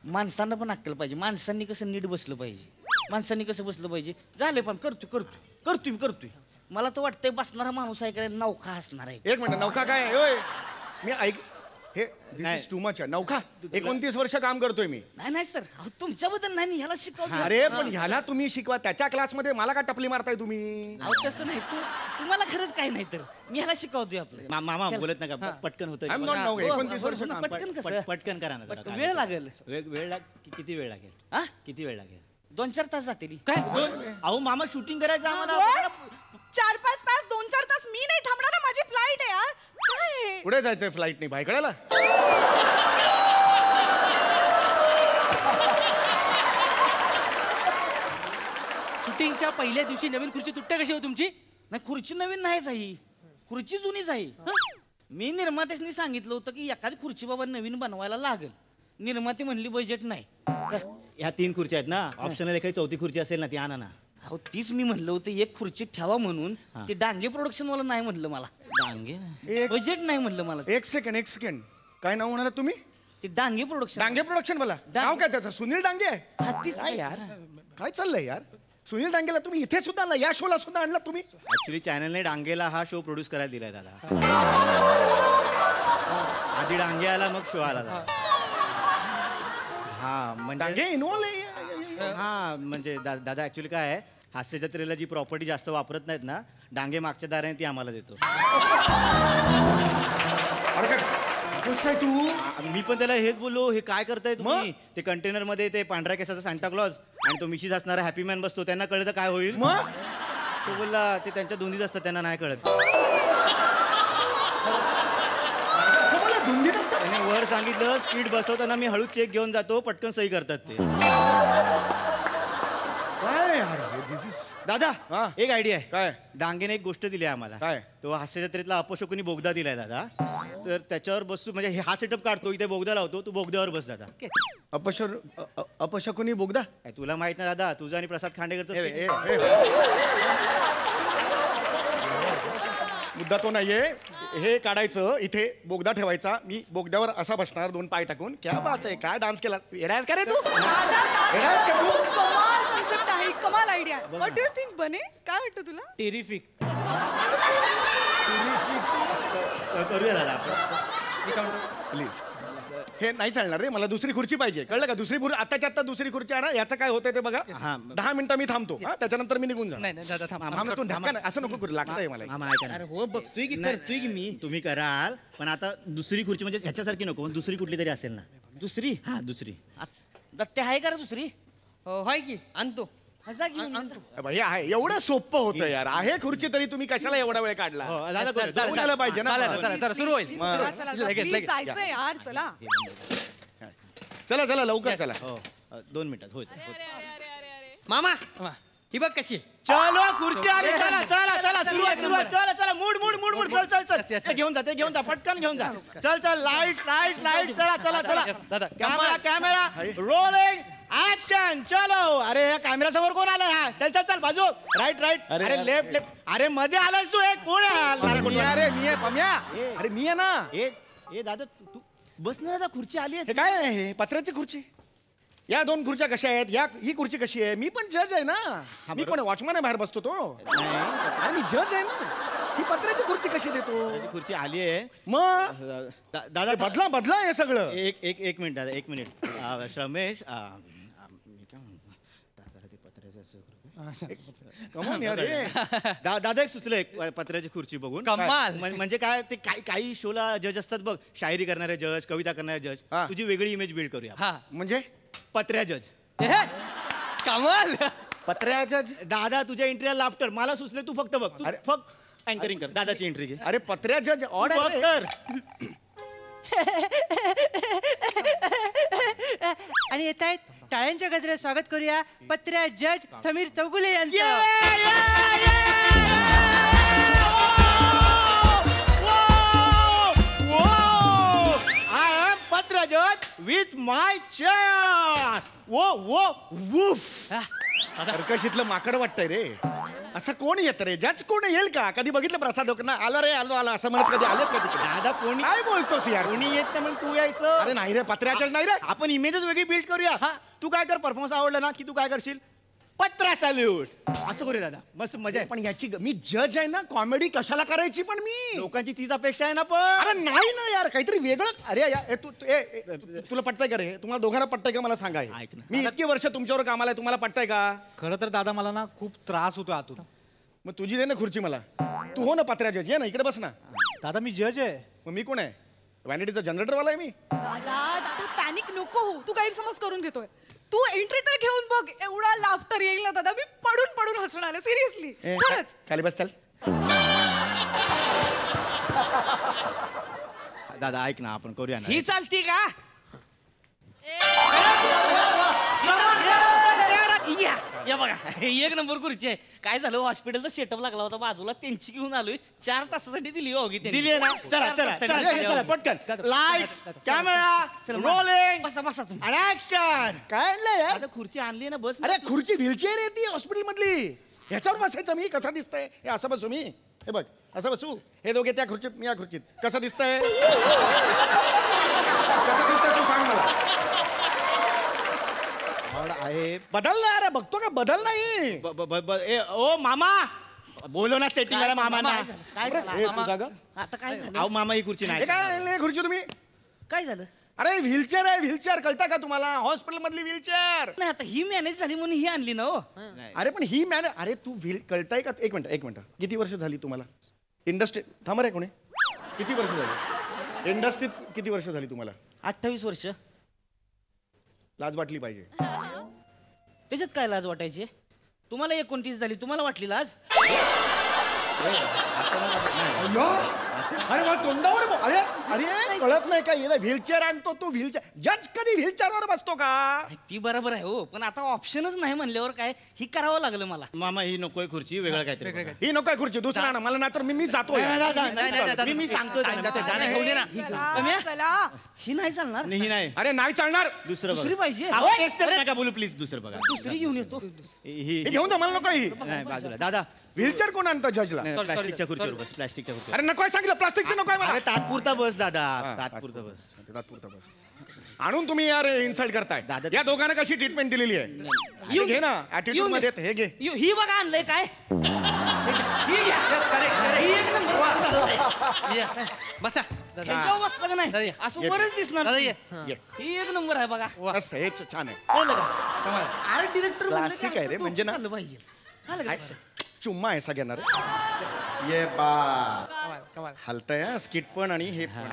माणसांना पण अक्कल पाहिजे. माणसांनी कसं नीट बसलं पाहिजे. माणसांनी कसं बसलं पाहिजे. झाले पण करतोय. मला तर वाटतंय बसणारा माणूस आहे का नौका असणार आहे. एक मिनिट नौका काय? ओय मी ऐक हे टू मच. नौका 29 वर्ष काम करतोय मी. नाही सर तुमच्याबद्दल नाही मी ह्याला शिकवतो. अरे पण ह्याला तुम्ही शिकवा. त्याच्या क्लासमध्ये मला का टपली मारताय तुम्ही? तसं नाही. तुम्हाला खरंच काही नाही तर मी ह्याला शिकवतोय. आपलं मामा बोलत नका पटकन होतं. 29 वर्ष पटकन कसं पटकन करा ना जरा. वेळ लागेल. किती वेळ लागेल? किती वेळ लागेल? 2-4 तास जातील. अहो मामा शूटिंग करायचं आम्हाला. 4-5 तास 2-4 तास मी नाही थांबणार. माझी फ्लाईट आहे यार. काय पुढे जायचंय फ्लाईटने भायखळ्याला? शूटिंगच्या पहिल्या दिवशी नवीन खुर्ची तुटते कशी हो तुमची? नाही खुर्ची नवीन नाहीच आहे. खुर्ची जुनीच आहे. मी निर्मात्याने सांगितलं होतं की एखादी खुर्ची बाबा नवीन बनवायला लागेल. निर्माती म्हणली बजेट नाही. ह्या 3 खुर्च्या आहेत ना. ऑप्शनल एखादी 4थी खुर्ची असेल ना ती आणा ना. अहो तीच मी म्हणलं होतं एक खुर्ची ठेवा म्हणून. ते डांगे प्रोडक्शन वाला नाही म्हणलं मला. डांगे बजेट नाही म्हणलं मला. एक सेकंड काय नाव म्हणाला तुम्ही? ते डांगे प्रोडक्शन मला नाव काय त्याचं? सुनील डांगे आहे. काय यार काय चाललंय यार? सुनील डांगेला तुम्ही इथे सुद्धा आणला. या शोला सुद्धा आणला तुम्ही? ऍक्च्युली चॅनलने डांगेला हा शो प्रोड्यूस करायला दिलाय दादा. आधी डांगे आला मग शो आला. हा म्हणजे डांगे इन्व्हॉल्व. हा म्हणजे दादा ऍक्च्युली काय आहे हास्य जत्रेला जी प्रॉपर्टी जास्त वापरत नाहीत ना डांगे मागच्या दाराने ती आम्हाला देतो. काय तू? मी पण त्याला हेच बोललो हे काय करताय तुम्ही? ते कंटेनर मध्ये ते पांढऱ्या केसाचा सांता क्लॉज आणि तो मिशीज असणारा हॅपी मॅन बसतो. त्यांना कळलं तर काय होईल? मग तो बोलला ते त्यांच्या दोन्हीच असतात त्यांना नाही कळत. सांगितलं स्पीड बसवताना मी हळू चेक घेऊन जातो, पटकन सही करतात ते. काय यार दिस इज दादा एक आयडिया आहे. काय? डांगेने एक गोष्ट दिली आहे आम्हाला. काय? तो हास्य जत्रेतला अपशकुनी बोगदा दिलाय दादा. तर त्याच्यावर बसू, म्हणजे हा सेटअप काढतो, इथे बोगदा लावतो, तू बोगद्यावर बस दादा. अपशकुनी बोगदा. काय तुला माहित नाही दादा, तुझं आणि प्रसाद खांडेकरचं मुद्दा तो नाहीये. हे काढायचं, इथे बोगदा ठेवायचा, मी बोगद्यावर असा बसणार 2 पाय टाकून. क्या बात आहे, काय डान्स केला. येरायस का रे तू? येरायस का तू? कमाल कन्सेप्ट आहे, कमाल idea. What do you think बने? काय वाटतं तुला? टेरिफिक. करूया दादा आपण. प्लीज. हे नाही चालणार रे, मला दुसरी खुर्ची पाहिजे, कळलं का? दुसरी खुर्ची आत्ताच्या आत्ता दुसरी खुर्ची आणा. याचं काय होतंय ते बघा. 10 मिनिटं मी थांबतो, त्याच्यानंतर मी निघून जाणार. नाही दादा थांब. मामा तू धक्का नाही, असं नको करू, लागतंय मला. मामा ऐका ना. हो बघतोय की करतोय की मी. तुम्ही कराल, पण आता दुसरी खुर्ची म्हणजे ह्याच्यासारखी नको, पण दुसरी कुठली तरी असेल ना. दुसरी हा दुसरी. दत्ते आहे का रे दुसरी? होय की आणतो. हे आहे एवढं सोपं होतं यार. आहे खुर्ची तरी तुम्ही कशाला एवढा वेळ काढला? दादा पाहिजे ना. सुरू होईल. Please, जायचंय यार, चला. चला चला लवकर चला. 2 मिनिटात होय. मामा ही बघ कशी. चलो खुर्ची आली. चला चला चला सुरुवात. चला चला मूड मूड मूड मूड. चल चल चल. घेऊन जा पटकन घेऊन जा. चल चल लाईट लाईट लाईट. चला चला चला. Camera camera rolling action. चलो. अरे या कॅमेरा समोर कोण आला? हा चल चल चल बाजू. Right right. अरे लेफ्ट लेफ्ट. अरे मध्ये आलास तू. एक कोण आहे? अरे मी आहे पम्या. अरे मी आहे ना. ए दादा तू बस ना दादा, खुर्ची आली आहे. हे काय आहे? पत्र्याची खुर्ची. या 2 खुर्च्या कशा आहेत? ही खुर्ची कशी आहे? मी पण जज आहे ना. मी पण वॉचमन आहे, बाहेर बसतो तो. अरे मी जज आहे ना. ही पत्र्याची खुर्ची कशी देतो? खुर्ची आली आहे मग दादा. बदला हे सगळं. एक मिनिट दादा, 1 मिनिट. श्रमेश दादा एक सुचलं एक पत्र्याची खुर्ची बघून. कमाल. म्हणजे काय ते काही शोला जज असतात बघ, शायरी करणारे जज, कविता करणारे जज. तुझी वेगळी इमेज बिल्ड करूया. म्हणजे पत्र्या जज. कमाल. पत्र्या जज. दादा तुझ्या एंट्रीला लाफ्टर. मला सुचले, तू फक्त बघ. तू फक्त अँकरिंग कर. दादाची एंट्री घे. अरे पत्र्या जज ऑर्डर. आणि येत आहेत टाळ्यांच्या गजरात स्वागत करूया पत्र्या जज समीर चौगुले यांचं. आय एम पत्र्या जज विथ माय चेअर. वूफ. सर्कशीतलं माकड वाटतंय रे. असं कोण येत रे? जज कोण येईल का? कधी बघितलं प्रसाद लोकांना? आला रे आलो आला असं म्हणत कधी आलेत का तिकडे? दादा कोणी काय बोलतोस यार? कोणी येत नाही म्हणून तू यायचं. अरे नाही रे, पत्र्याच्या नाही रे. आपण इमेजच वेगळी बिल्ड करूया. तू काय कर, परफॉर्मन्स आवडला ना की तू काय करशील? पत्रा सॅल्यूट असं करूया दादा. मस्त मजा आहे. पण याची मी जज आहे ना, कॉमेडी कशाला करायची? पण मी लोकांची तीच अपेक्षा आहे ना. पण अरे नाही ना यार, काहीतरी वेगळं. अरे तुला पटतंय का रे? तुम्हाला दोघांना पटतंय का मला सांगा. ऐक ना. मी इतकी वर्ष तुमच्यावर कामाला आहे, तुम्हाला पटतंय का? खरं तर दादा मला ना खूप त्रास होतो आतून. मग तुझी दे ना खुर्ची मला. तू हो ना पत्र्या जज. ये ना इकडे बस ना. दादा मी जज आहे. मग मी कोण आहे? व्हॅनिटीचा जनरेटरवाला आहे मी. दादा पॅनिक नको हो. तू गैरसमज करून घेतोय. तू एंट्री तर घेऊन बघ. एवढा लाफ्टर येईल ना दादा, मी पडून पडून हसणार आहे. सिरियसली खरंच. खाली बस. चल दादा ऐक ना, आपण करूया ना. ही चालती का? या बघा, एक नंबर खुर्ची आहे. काय झालं, हॉस्पिटलचा सेटअप लागला होता बाजूला, त्यांची घेऊन आलोय. 4 तासासाठी दिली होगी. दिली ना. चला चला चला पटकन. Light camera rolling. बसा बसा तुम्ही. आणि ऍक्शन. काय आणलंय यार? आता खुर्ची आणली ना, बस. अरे खुर्ची व्हीलचेअर येते हॉस्पिटल मधली. ह्याच्यावर बसायचं मी. कसा दिसतंय? हे असं बसू मी. हे बघ असं बसू. हे दोघे त्या खुर्चीत, मी या खुर्चीत. कसं दिसतंय? कसं दिसतंय तू सांग मला. आहे बदल ना. अरे बघतो का? बदल नाही. ओ मामा बोलो ना सेटिंग वाला मामा ना. काय झालं? आता काय झालं? अहो मामा ही खुर्ची नाही. काय आणलंय खुर्ची तुम्ही? काय झालं? अरे व्हीलचेअर आहे. व्हीलचेअर कळता का तुम्हाला? हॉस्पिटल मधली व्हीलचेअर. नाही आता ही मॅनेज झाली म्हणून ही आणली ना. हो अरे पण ही अरे तू कळताय का? एक मिनिट. किती वर्ष झाली तुम्हाला इंडस्ट्री? थांबा रे कोणी. किती वर्ष झाली इंडस्ट्रीत? किती वर्ष झाली तुम्हाला? 28 वर्ष. लाज वाटली पाहिजे. त्याच्यात काय लाज वाटायची? तुम्हाला 29 झाली, तुम्हाला वाटली लाज? अरे मला तोंडावर अरे अरे कळत नाही का व्हीलचेअर आणतो तू व्हीलचेअर जज कधी व्हीलचेअरवर बसतो का ती बरोबर आहे हो पण आता ऑप्शनच नाही म्हणल्यावर काय ही करावं लागलं मला मामा ही नकोय खुर्ची वेगळं काहीतरी बघा. ही नको खुर्ची दुसरा आणा मला नाही तर मी जातो मी सांगतोय घेऊ दे ना चला ही नाही चालणार नाही नाही अरे नाही चालणार दुसरं दुसरी पाहिजे अहो, तेच तर नका बोलू प्लीज दुसरं बघा दुसरी घेऊन येतो ही घेऊन जा मला नको ही नाही बाजूला दादा व्हीलचेअर कोण आणतं जजला प्लास्टिकच्या खुर्चीवर बस प्लास्टिकच्या खुर्चीवर अरे नकोय सांगितलं प्लास्टिकची नकोय मला अरे तात्पुरता बस दादा तात्पुरता बस तात्पुरता बस आणून तुम्ही यार इन्सल्ट करताय दादा या दोघांना कशी ट्रीटमेंट दिलेली आहे अरे घे ना ऍटिट्यूड मध्ये हे घे ही बघा आणलंय काय ही घ्या. ही एक नंबर. बसा ह्याच्यावर बसलं का नाही असं बरंच दिसणार ये. ही एक नंबर आहे बघा मस्त हेच छान आहे कळलं का? अरे डिरेक्टर Classic आहे रे, म्हणजे ना- पाहिजे आलं का लक्षात? चुम्मा आहे सगळ्यांना रे. ये बा हलतंय हा स्किट पण आणि हे पण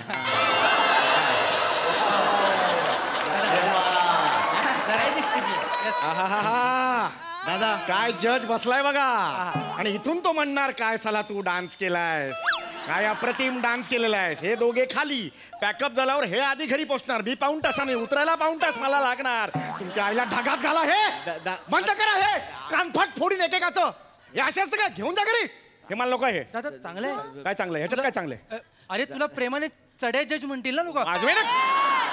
दादा काय जज बसलाय बघा आणि इथून तो म्हणणार काय साला तू डान्स केलायस काय अप्रतिम डान्स केलेला आहेस हे दोघे खाली पॅकअप झाल्यावर हे आधी घरी पोहोचणार मी पाऊण तासाने उतरायला पाऊण तास मला लागणार तुमच्या आईला ढगात घाला हे बंद करा हे कानफाट फोडीन एकेकाचं हे असे असतं काय घेऊन जा घरी हे मला लोक हे दादा चांगलं आहे काय चांगलं ह्याच्यात काय चांगलं अरे तुला प्रेमाने चढ्या जज म्हणतील ना लोक वाजवे ना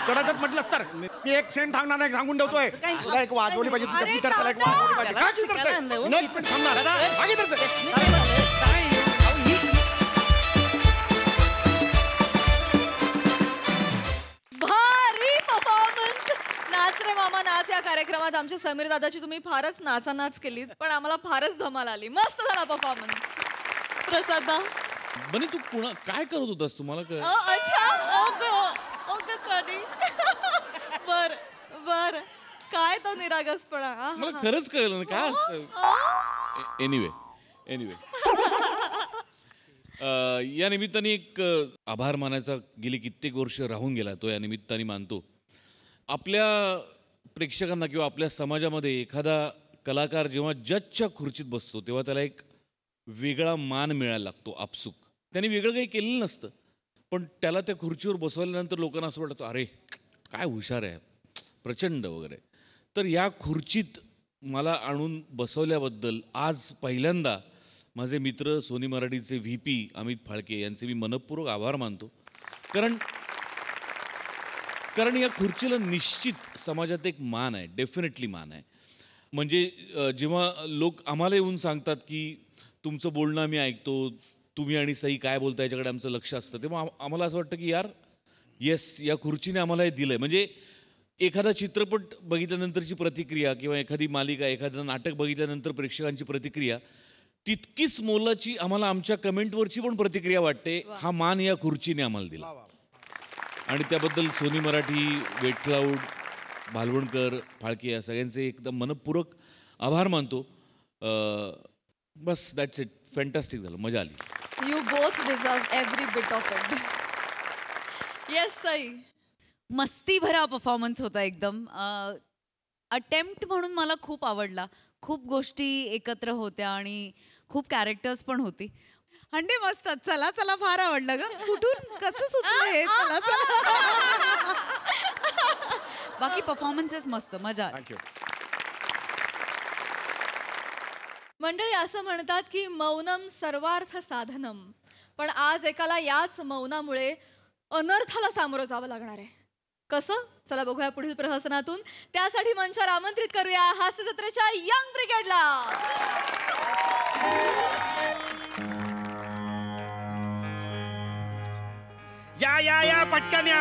कडाचत म्हटलंस तर मी एक सेंट थांबणार नाही सांगून ठेवतोय तुला एक वाजवली पाहिजे तुझ्या अरे पितरच्याला एक वाजवली पाहिजे त्याला काय चित्रच शिकायला आणलंय हो. आहे? एक मिनिट थांबणार मागे तरच आहे. भारी परफॉर्मन्स नाच रे मामा नाच या कार्यक्रमात आमच्या समीर दादाची तुम्ही फारच नाचानाच केलीत पण आम्हाला फारच धमाल आली मस्त झाला परफॉर्मन्स प्रसादा बनी तू काय करत होतास तुम्हाला अच्छा ओके ओके कधी बर बर काय तो निरागसपणा मला खरंच कळलं ना काय असतं एनिवे या निमित्ताने एक आभार मानायचा गेली कित्येक वर्ष राहून गेला तो या निमित्ताने मानतो आपल्या प्रेक्षकांना किंवा आपल्या समाजामध्ये एखादा कलाकार जेव्हा जजच्या खुर्चीत बसतो तेव्हा त्याला एक वेगळा मान मिळायला लागतो आपसूक त्याने वेगळं काही केलेलं नसतं पण त्याला त्या खुर्चीवर बसवल्यानंतर लोकांना असं वाटतं अरे काय हुशार आहे प्रचंड वगैरे तर या खुर्चीत मला आणून बसवल्याबद्दल आज पहिल्यांदा माझे मित्र सोनी मराठीचे VP अमित फाळके यांचे मी मनपूर्वक आभार मानतो कारण या खुर्चीला निश्चित समाजात एक मान आहे डेफिनेटली मान आहे म्हणजे जेव्हा लोक आम्हाला येऊन सांगतात की तुमचं बोलणं आम्ही ऐकतो तुम्ही आणि सई काय बोलता याच्याकडे आमचं लक्ष असतं तेव्हा आम्हाला असं वाटतं की यार येस या खुर्चीने आम्हाला हे दिलं आहे म्हणजे एखादा चित्रपट बघितल्यानंतरची प्रतिक्रिया किंवा एखादी मालिका एखादं नाटक बघितल्यानंतर प्रेक्षकांची प्रतिक्रिया तितकीच मोलाची आम्हाला आमच्या कमेंटवरची पण प्रतिक्रिया वाटते हा मान या खुर्चीने आम्हाला दिला आणि त्याबद्दल Sony Marathi Wet Cloud Bhalwankar Phalke या सगळ्यांचे एकदम मनपूर्वक आभार मानतो बस दॅट्स इट फॅन्टास्टिक झालं मजा आली you both deserve every bit of it yes Sai मस्ती भरा परफॉर्मन्स होता एकदम अटेम्प्ट म्हणून मला खूप आवडला खूप गोष्टी एकत्र होत्या आणि खूप कॅरेक्टर्स पण होती हंडे मस्त चला चला फार आवडलं ग कुठून कसं सुचलं हे चला चला बाकी परफॉर्मन्सेस मस्त मजा थँक्यू मंडळी असं म्हणतात की मौनम सर्वार्थ साधनम पण आज एकाला याच मौनामुळे अनर्थाला सामोरं जावं लागणार आहे कसं चला बघूया पुढील प्रहसनातून त्यासाठी मंचावर आमंत्रित करूया हास्य जत्रेच्या यंग ब्रिगेडला या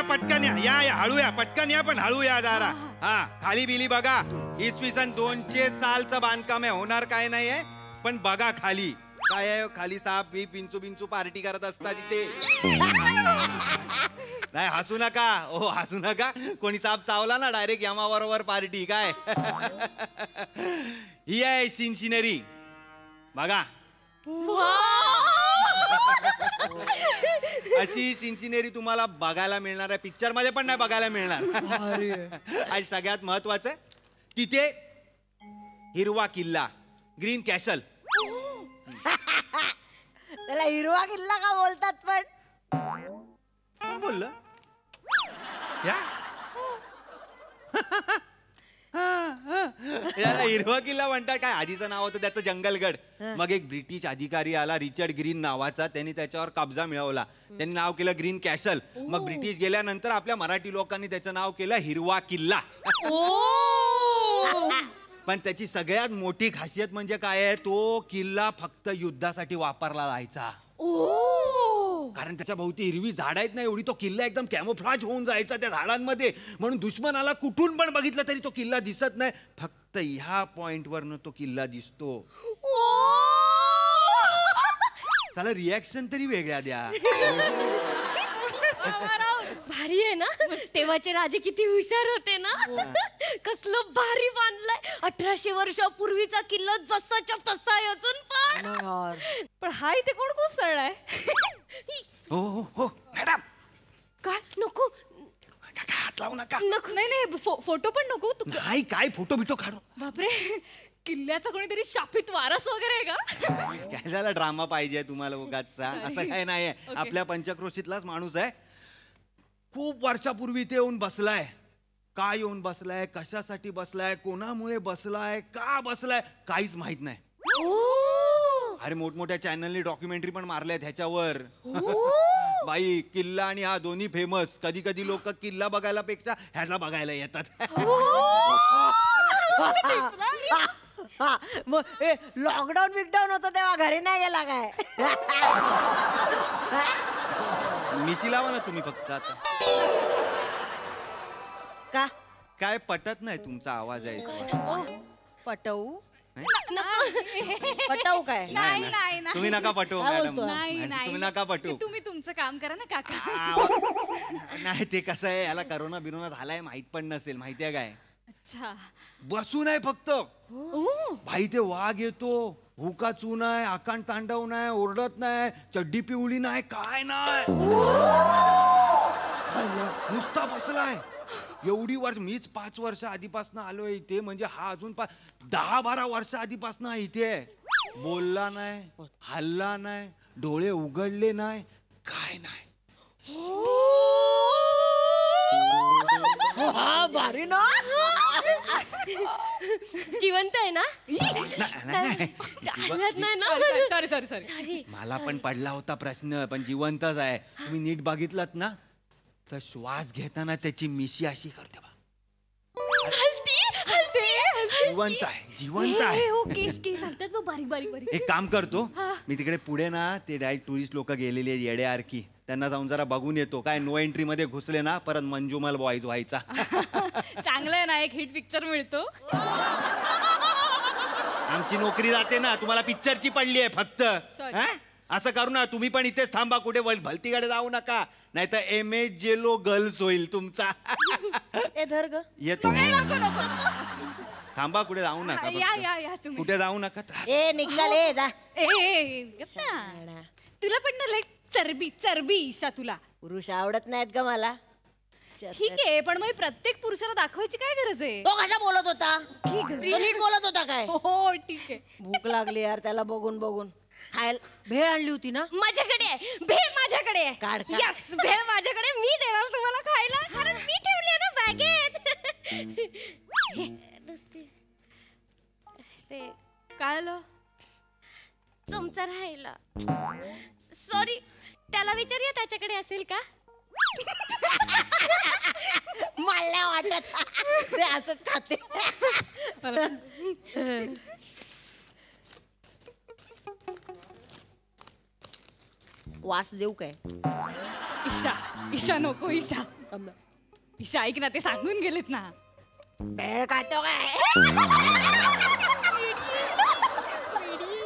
पटकन या हळू या पटकन या पण हळू या जरा हा खाली बिली बघा इसवी सन 200 सालचं बांधकाम आहे होणार काय नाही आहे पण बघा खाली काय आहे खाली साप बी पिंचू पार्टी करत असतात तिथे नाही हसू नका ओ हसू नका कोणी साप चावला ना डायरेक्ट यमाबरोबर पार्टी काय ही आहे सीन सिनरी बघा अशी सिन्सिनेरी तुम्हाला बघायला मिळणार आहे पिक्चर मध्ये पण नाही बघायला मिळणार आणि सगळ्यात महत्वाचं तिथे हिरवा किल्ला ग्रीन कॅसल त्याला हिरवा किल्ला का बोलतात पण बोललं या याला हिरवा किल्ला म्हणतात काय. आधीचं नाव होतं त्याचं जंगलगड. मग एक ब्रिटिश अधिकारी आला रिचर्ड ग्रीन नावाचा, त्यांनी त्याच्यावर कब्जा मिळवला. त्यांनी नाव केलं ग्रीन कॅसल. मग ब्रिटिश गेल्यानंतर आपल्या मराठी लोकांनी त्याचं नाव केलं हिरवा किल्ला. पण त्याची सगळ्यात मोठी खासियत म्हणजे काय आहे, तो किल्ला फक्त युद्धासाठी वापरला जायचा. कारण त्याच्या भोवती हिरवी झाड आहेत ना एवढी, तो किल्ला एकदम कॅमोफ्लाज होऊन जायचा त्या झाडांमध्ये. म्हणून दुश्मनाला कुठून पण बघितलं तरी तो किल्ला दिसत नाही. फक्त ह्या पॉइंट वरनं तो किल्ला दिसतो. त्याला रिॲक्शन तरी वेगळ्या द्या. भारी आहे ना. तेव्हाचे राजे किती हुशार होते ना. कसलं भारी बांधलंय. 1800 वर्षापूर्वीचा किल्ला जसाच्या तसा आहे अजून पण. पण हा इथे कोण कोसळलाय? हो हो हो मॅडम. काय नको हात लावू नका. नको. नाही फोटो पण नको. नाही काय फोटो बिटो काढू. बापरे, किल्ल्याचा कोणीतरी शापित वारस वगैरे आहे का? काय झाला ड्रामा पाहिजे तुम्हाला उगाचचा? असं काय नाही. आपल्या पंचक्रोशीतलाच माणूस आहे. खूप वर्षापूर्वी ते येऊन बसलाय. का येऊन बसलाय, कशासाठी बसलाय, कोणामुळे बसलाय, का बसलाय, काहीच माहित नाही. अरे मोठमोठ्या चॅनलनी डॉक्युमेंटरी पण मारल्यात ह्याच्यावर. बाई किल्ला आणि हा दोन्ही फेमस. कधी कधी लोक किल्ला बघायला पेक्षा ह्याला बघायला येतात. लॉकडाऊन बिकडाऊन होतं तेव्हा घरी नाही गेला काय? मिशी लावा ना तुम्ही फक्त आता. का काय पटत नाही तुमचा आवाज आहे. पटवू पटवू काय? नाही नाही तुम्ही नका पटवू मॅडम. नाही नाही तुम्ही नका पटवू. तुम्ही तुमचं काम करा ना काका. नाही ते कसं आहे, याला करोना बिरोना झालाय माहित पण नसेल. माहितीये काय? अच्छा. बसू नाही फक्त. भाई ते वाघ येतो, हुकाचू नाही, आकांड तांडव नाही, ओरडत नाही, चड्डी पिवळी नाही, काय नाही, नुसता बसलाय. एवढी वर्ष, मीच 5 वर्ष आधीपासून आलोय इथे. म्हणजे हा अजून 10-12 वर्ष आधीपासून इथे आहे. बोलला नाही, हल्ला नाही, डोळे उघडले नाही, काय नाही. भारी ना. जिवंत आहे ना? Sorry sorry sorry. मला पण पडला होता प्रश्न, पण जिवंतच आहे. तुम्ही नीट बघितलात ना तर श्वास घेताना त्याची मिशी अशी करते बा. जिवंत आहे, जिवंत आहे. केस केस हलतात बघ, बारीक बारीक बारीक. एक काम करतो मी, तिकडे पुढे ना ते डायरेक्ट टुरिस्ट लोक गेलेले आहेत येड्यासारखी, त्यांना जाऊन जरा बघून येतो. काय नो एंट्री मध्ये घुसले ना परत मंजुमल बॉईज व्हायचा. चांगलं आहे ना, एक हिट पिक्चर मिळतो. आमची नोकरी जाते ना, तुम्हाला पिक्चरची पडली आहे फक्त. असं करू ना, तुम्ही पण इथेच थांबा, कुठे भलतीकडे जाऊ नका, नाही तर MS जेलो गर्ल्स होईल तुमचा. येतो. थांबा, कुठे जाऊ नका. या तुम्ही कुठे जाऊ नका. निघाले तुला पण ना लाईक चरबी चरबी ईशा. तुला पुरुष आवडत नाहीत का मला? ठीक आहे, पण मग प्रत्येक पुरुषाला दाखवायची काय गरज आहे? तो कसा बोलत होता? नीट बोलत होता काय? हो ठीक आहे. भूक लागली यार त्याला बघून बघून. खायला भेळ आणली होती ना? माझ्याकडे आहे भेळ, माझ्याकडे आहे. काढ. यस, भेळ माझ्याकडे. मी देणार तुम्हाला खायला, कारण मी ठेवली आहे ना बॅगेत. ते काय आलं? चमचा राहिला. सॉरी. त्याला विचारूया त्याच्याकडे असेल का? मला वाटत ते असंच खाते. वास देऊ काय? ईशा ईशा नको. ईशा ईशा ऐक ना, ते सांगून गेलेत ना. भेळ खातो काय?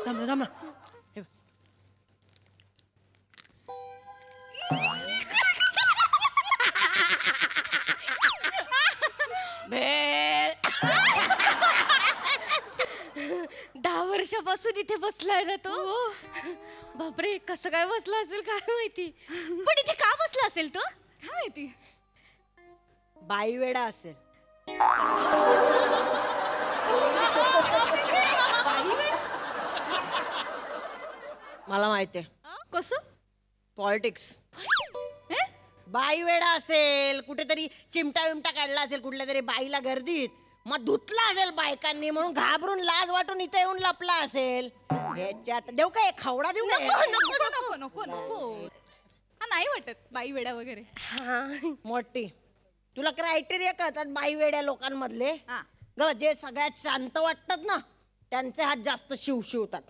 थांब ना. भेळ. 10 वर्षापासून इथे बसलाय ना तो. बापरे, कसं काय बसला असेल काय माहिती. पण इथे का बसला असेल तो काय माहिती. बाई वेडा असेल. मला माहितीये. कसं? पॉलिटिक्स. बाई वेडा असेल, कुठेतरी चिमटा विमटा काढला असेल कुठल्या तरी बाईला गर्दीत, मग धुतला असेल बायकांनी म्हणून घाबरून लाज वाटून इथे येऊन लपला असेल. ह्याच्यात देऊ काय खवडा देऊ काय? नको नको नको. हा नाही वाटत बाई वेडा वगैरे. मोठी तुला क्रायटेरिया कळतात बाई वेड्या लोकांमधले? ग जे सगळ्यात शांत वाटतात ना त्यांचे हात जास्त शिवशिवतात.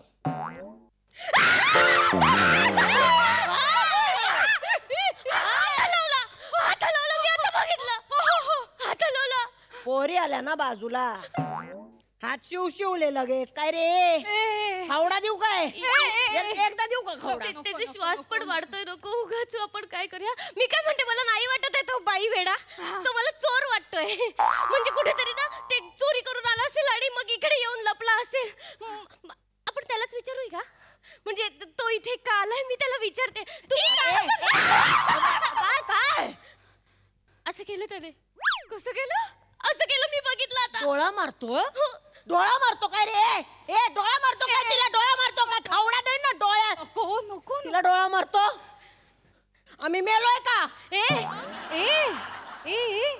पोरी आल्या ना बाजूला, हात शिवशिवले लगेच. काय रे खावडा देऊ काय? एकदा देऊ का खावडा? त्याचे श्वास पण वाढतोय. नको उगाच आपण काय करूया. मी काय म्हणते मला नाही वाटत आहे तो बाई वेडा, तो मला चोर वाटतोय. म्हणजे कुठेतरी ना ते चोरी करून आला असेल आणि मग इकडे येऊन लपला असेल. आपण त्यालाच विचारूया का? म्हणजे तो इथे का आलाय मी त्याला विचारते. काय असं केलं त्याने? कसं केलं? असं केलं मी बघितलं आता. डोळा मारतो? डोळा मारतो काय रे? ए डोळा मारतो काय? तिला डोळा मारतो का? खावडा दे ना डोळ्यात. नको नको. तिला डोळा मारतो? आम्ही मेलोय का? ए ए ए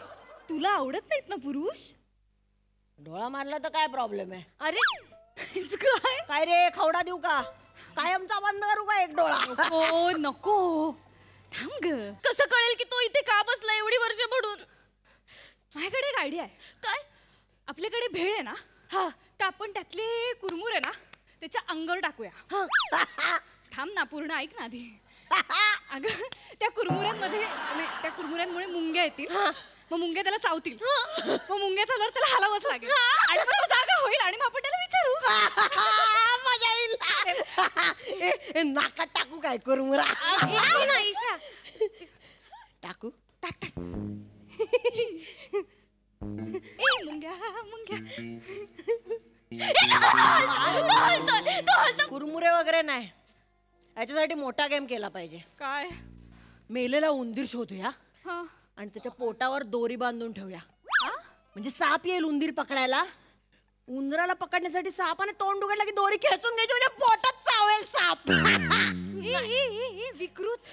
तुला आवडत नाहीत ना पुरुष? डोळा मारला तर काय प्रॉब्लेम आहे? अरे काय रे खावडा देऊ का? कायमचा बंद करू का एक डोळा? नको नको थांब ग. कसं कळेल की तो इथे का बसला एवढी वर्ष पडून? माझ्याकडे एक आयडिया आहे. काय? आपल्याकडे भेळ आहे ना, तर आपण त्यातले कुरमुरे आहे ना त्याच्या अंगावर टाकूया. थांब ना पूर्ण ऐक ना आधी. अगं त्या कुरमुऱ्यांमुळे मुंग्या येतील. मग मुंग्या त्याला चावतील. मग मुंग्या चालल्यावर त्याला हलावंच लागेल आणि मग तो जागा होईल आणि मग आपण त्याला विचारू. मजा येईल. नाकात टाकू काय कुरमुरा? टाकू? टाक टाक. मुंग्या मुंग्या. कुरमुरे वगैरे नाही, याच्यासाठी मोठा गेम केला पाहिजे. काय? मेलेला उंदीर शोधूया आणि त्याच्या पोटावर दोरी बांधून ठेवूया. म्हणजे साप येईल उंदीर पकडायला. उंदराला पकडण्यासाठी सापाने तोंड उघडलं की दोरी खेचून घ्यायची म्हणजे पोटात चावेल साप. विकृत.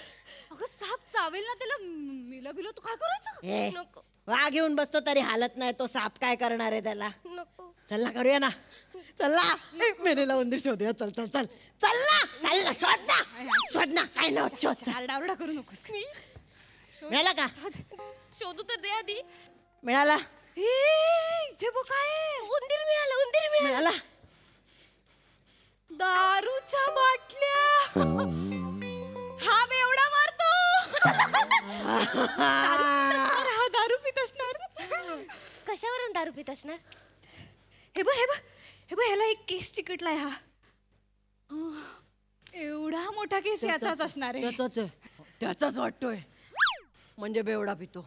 अगं साप चावेल ना त्याला. मिला बिलो तू काय करायचं? नको. वाघ घेऊन बसतो तरी हालत नाही, तो साप काय करणार आहे त्याला? नको. चल ना करूया ना. चल ना मेलेला उंदीर शोधूया. चल चल चल चल ना. चल ना शोध ना. शोध ना. काय ना शोध. आरडाओरडा करू नकोस. मिळाला का? शोधू तर दे आधी. मिळाला. इथे बघ काय? उंदीर मिळाला. उंदीर मिळाला. दारूच्या बाटल्या. हा बेवडा मारतो. हा दारू पित असणार. कशावरून दारू पित असणार? हे बघ हे बघ हे बघ ह्याला एक केस चिकटलाय. हा एवढा मोठा केस याचाच असणार आहे. त्याचाच वाटतोय. म्हणजे बेवडा पितो.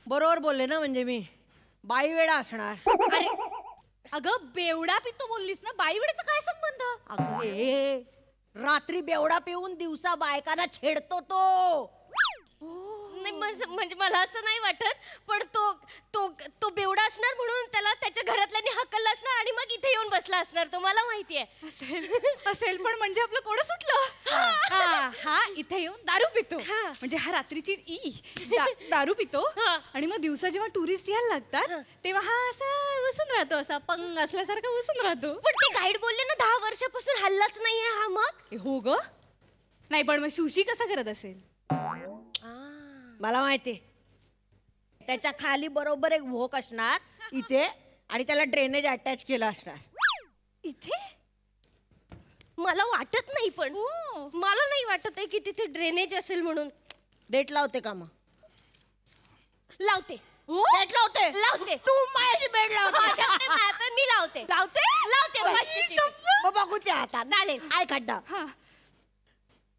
बरोबर बोलले ना? म्हणजे मी बाई वेडा असणार. अरे अगं बेवडा पितो बोललीस ना, बाई वेड्याचा काय संबंध? अगं रात्री बेवडा पिऊन दिवसा बायकांना छेडतो तो. म्हणजे मला असं नाही वाटत, पण तो तो तो बेवडा असणार म्हणून त्याला त्याच्या घरातल्यांनी हकललं असणार आणि मग इथे येऊन बसला असणार. तो मला माहितीये. असेल पण म्हणजे आपलं कोण सुटलं. हा इथे येऊन दारू पितो. म्हणजे हा रात्रीची दारू पितो आणि मग दिवसा जेव्हा टुरिस्ट यायला लागतात तेव्हा हा असा बसून राहतो, असा पंग असल्यासारखा बसून राहतो. पण ते गाईड बोलले ना 10 वर्षापासून हल्लाच नाहीये हा. मग हो ग. नाही पण मग सुशी कसा करत असेल? मला माहिती. त्याच्या खाली बरोबर एक भोक असणार इथे आणि त्याला ड्रेनेज अटॅच केलं असणार इथे. मला वाटत नाही, पण मला नाही वाटत आहे की तिथे ड्रेनेज असेल म्हणून. डेट लावते का? मग लावते. डेट लावते. लावते. तू माझी बेड लावते. मी लावते. लावते. बघूच्या हातात चालेल. आय खड्डा.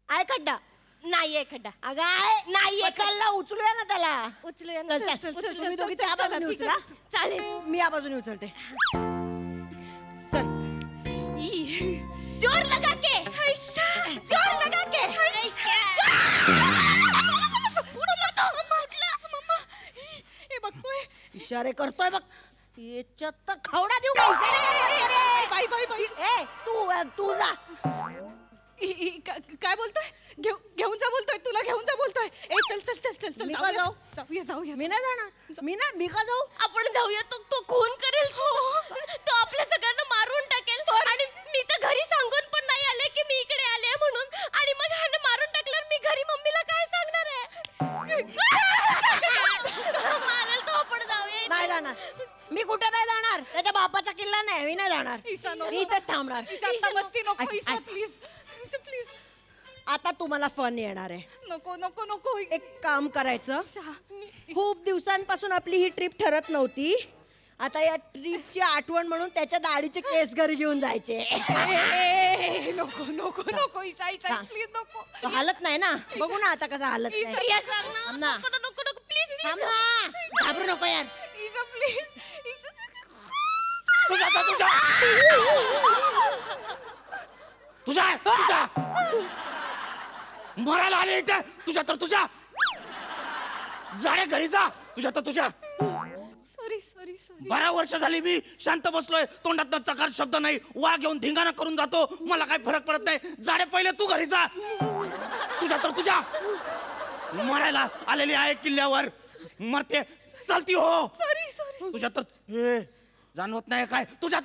आय खड्डा नाहीये खड्डा. अगं आहे. नाहीये. चल उचलूया ना त्याला. उचलूया ना. तुम्ही दोघी त्या बाजूने उचला. चालेल. मी या बाजूने उचलते. जोर लगा के. जोर लगा के. बघतोय इशारे करतोय बघ. याच्यात तर खवडा देऊ का? बाई बाई बाई. तू जा. काय बोलतोय घेऊन जा बोलतोय, तुला घेऊन जा बोलतोय. ए चल चल चल चल चल मी का जाऊ? जाऊया. मी नाही जाणार. मी का जाऊ? आपण जाऊया. तो खून करेल. तो आपल्या सगळ्यांना मारून टाकेल. आणि मी तर घरी सांगून पण नाही आले की मी इकडे आले म्हणून. आणि मग ह्यानं मारून टाकल्यावर मी घरी मम्मीला काय सांगणार आहे? मारेल तो. आपण जाऊया. नाही जाणार. मी कुठे नाही जाणार. त्याच्या बापाचा किल्ला नाही. मी नाही जाणार. मी इथेच थांबणार. मस्ती नको प्लीज प्लीज. आता तुम्हाला फन येणार आहे. नको नको नको. एक काम करायचं. खूप दिवसांपासून आपली ही ट्रिप ठरत नव्हती. आता या ट्रिपची आठवण म्हणून त्याच्या दाढीचे केस घरी घेऊन जायचे. नको नको नको. ईशा प्लीज नको. तो हालत नाही ना. बघू ना आता कसा हालत नाही. नको नको नको प्लीज थांब ना. घाबरू नको यार. ईशा प्लीज. तुझ्या मरायला आले इथे. तुझ्या जाण्या घरी जा. तुझ्या सॉरी 12 वर्ष झाली मी शांत बसलोय. तोंडात चकार शब्द नाही. वा घेऊन धिंगाणा करून जातो. मला काय फरक पडत नाही. जाणे पहिले तू घरी जा. तुझ्या मरायला आलेली आहे किल्ल्यावर. मरते चालती हो. तुझ्या तर जाणवत नाही काय. तुझ्या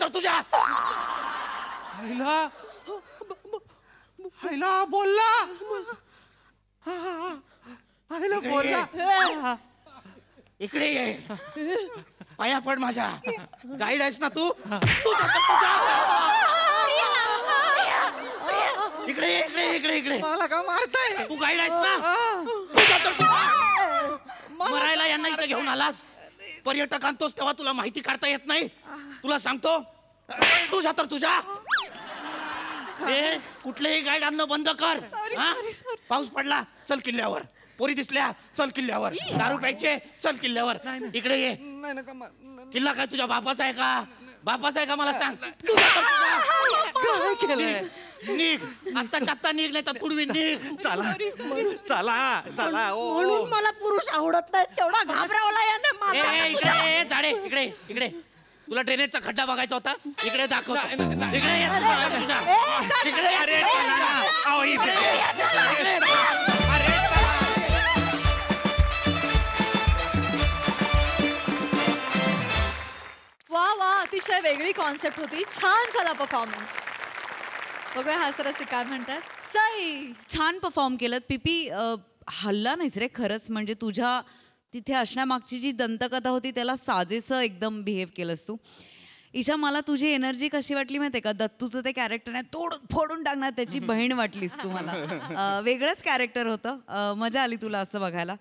बोलला. इकडे ये. पाया पड माझ्या. गाईड आहेस ना तू. इकडे मला का मारताय? तू गाईड आहेस ना. मरायला यांना इथे घेऊन आलास. पर्यटक आणतोस तेव्हा तुला माहिती काढता येत नाही. तुला सांगतो तुझ्या कुठलेही गाईड आणणं बंद कर. पाऊस पडला चल किल्ल्यावर. पोरी दिसल्या चल किल्ल्यावर. दारू प्यायचे चल किल्ल्यावर. इकडे ये. किल्ला काय तुझ्या बापाचा आहे का मला सांग. काय केलंय? निघ आत्ता निघ नाही तर पुढवी निघ. चला म्हणून मला पुरुष आवडत नाही. तेवढा घाबरावला याने. इकडे तुला ड्रेनेजचा खड्डा बघायचा होता. इकडे दाखव. वा अतिशय वेगळी कॉन्सेप्ट होती. छान झाला परफॉर्मन्स. बघूया हासरसी काय म्हणतात. सई छान परफॉर्म केलं. पिपी हल्ला नाहीस रे खरंच. म्हणजे तुझ्या तिथे असण्यामागची जी दंतकथा होती त्याला साजेसं एकदम बिहेव केलंस तू. ईशा मला तुझी एनर्जी कशी वाटली माहिती आहे का. दत्तूचं ते कॅरेक्टर नाही तोडून फोडून टाकणार त्याची बहीण वाटलीस तू मला. वेगळंच कॅरेक्टर होतं. मजा आली तुला असं बघायला.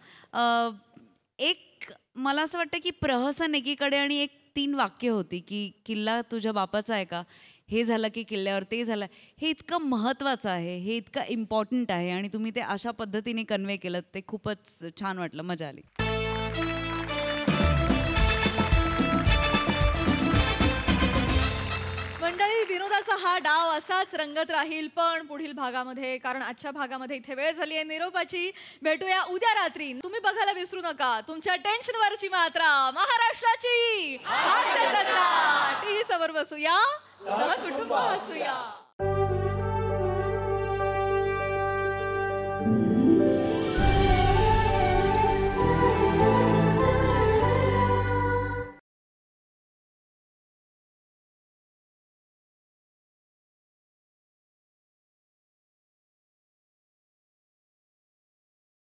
एक मला असं वाटतं की प्रहसन एकीकडे आणि एक 3 वाक्य होती की किल्ला तुझ्या बापाचा आहे का. हे झालं की किल्ल्यावर ते झालं. हे इतकं महत्त्वाचं आहे. हे इतकं इम्पॉर्टंट आहे. आणि तुम्ही ते अशा पद्धतीने कन्वे केलं ते खूपच छान वाटलं. मजा आली. मंडळी विनोदाचा हा डाव असाच रंगत राहील पण पुढील भागामध्ये. कारण आजच्या भागामध्ये इथे वेळ झाली आहे निरोपाची. भेटूया उद्या रात्री. तुम्ही बघायला विसरू नका तुमच्या टेन्शनवरची मात्रा महाराष्ट्राची हास्य जत्रा. टीव्ही समोर बसूया. कुटुंब हसूया.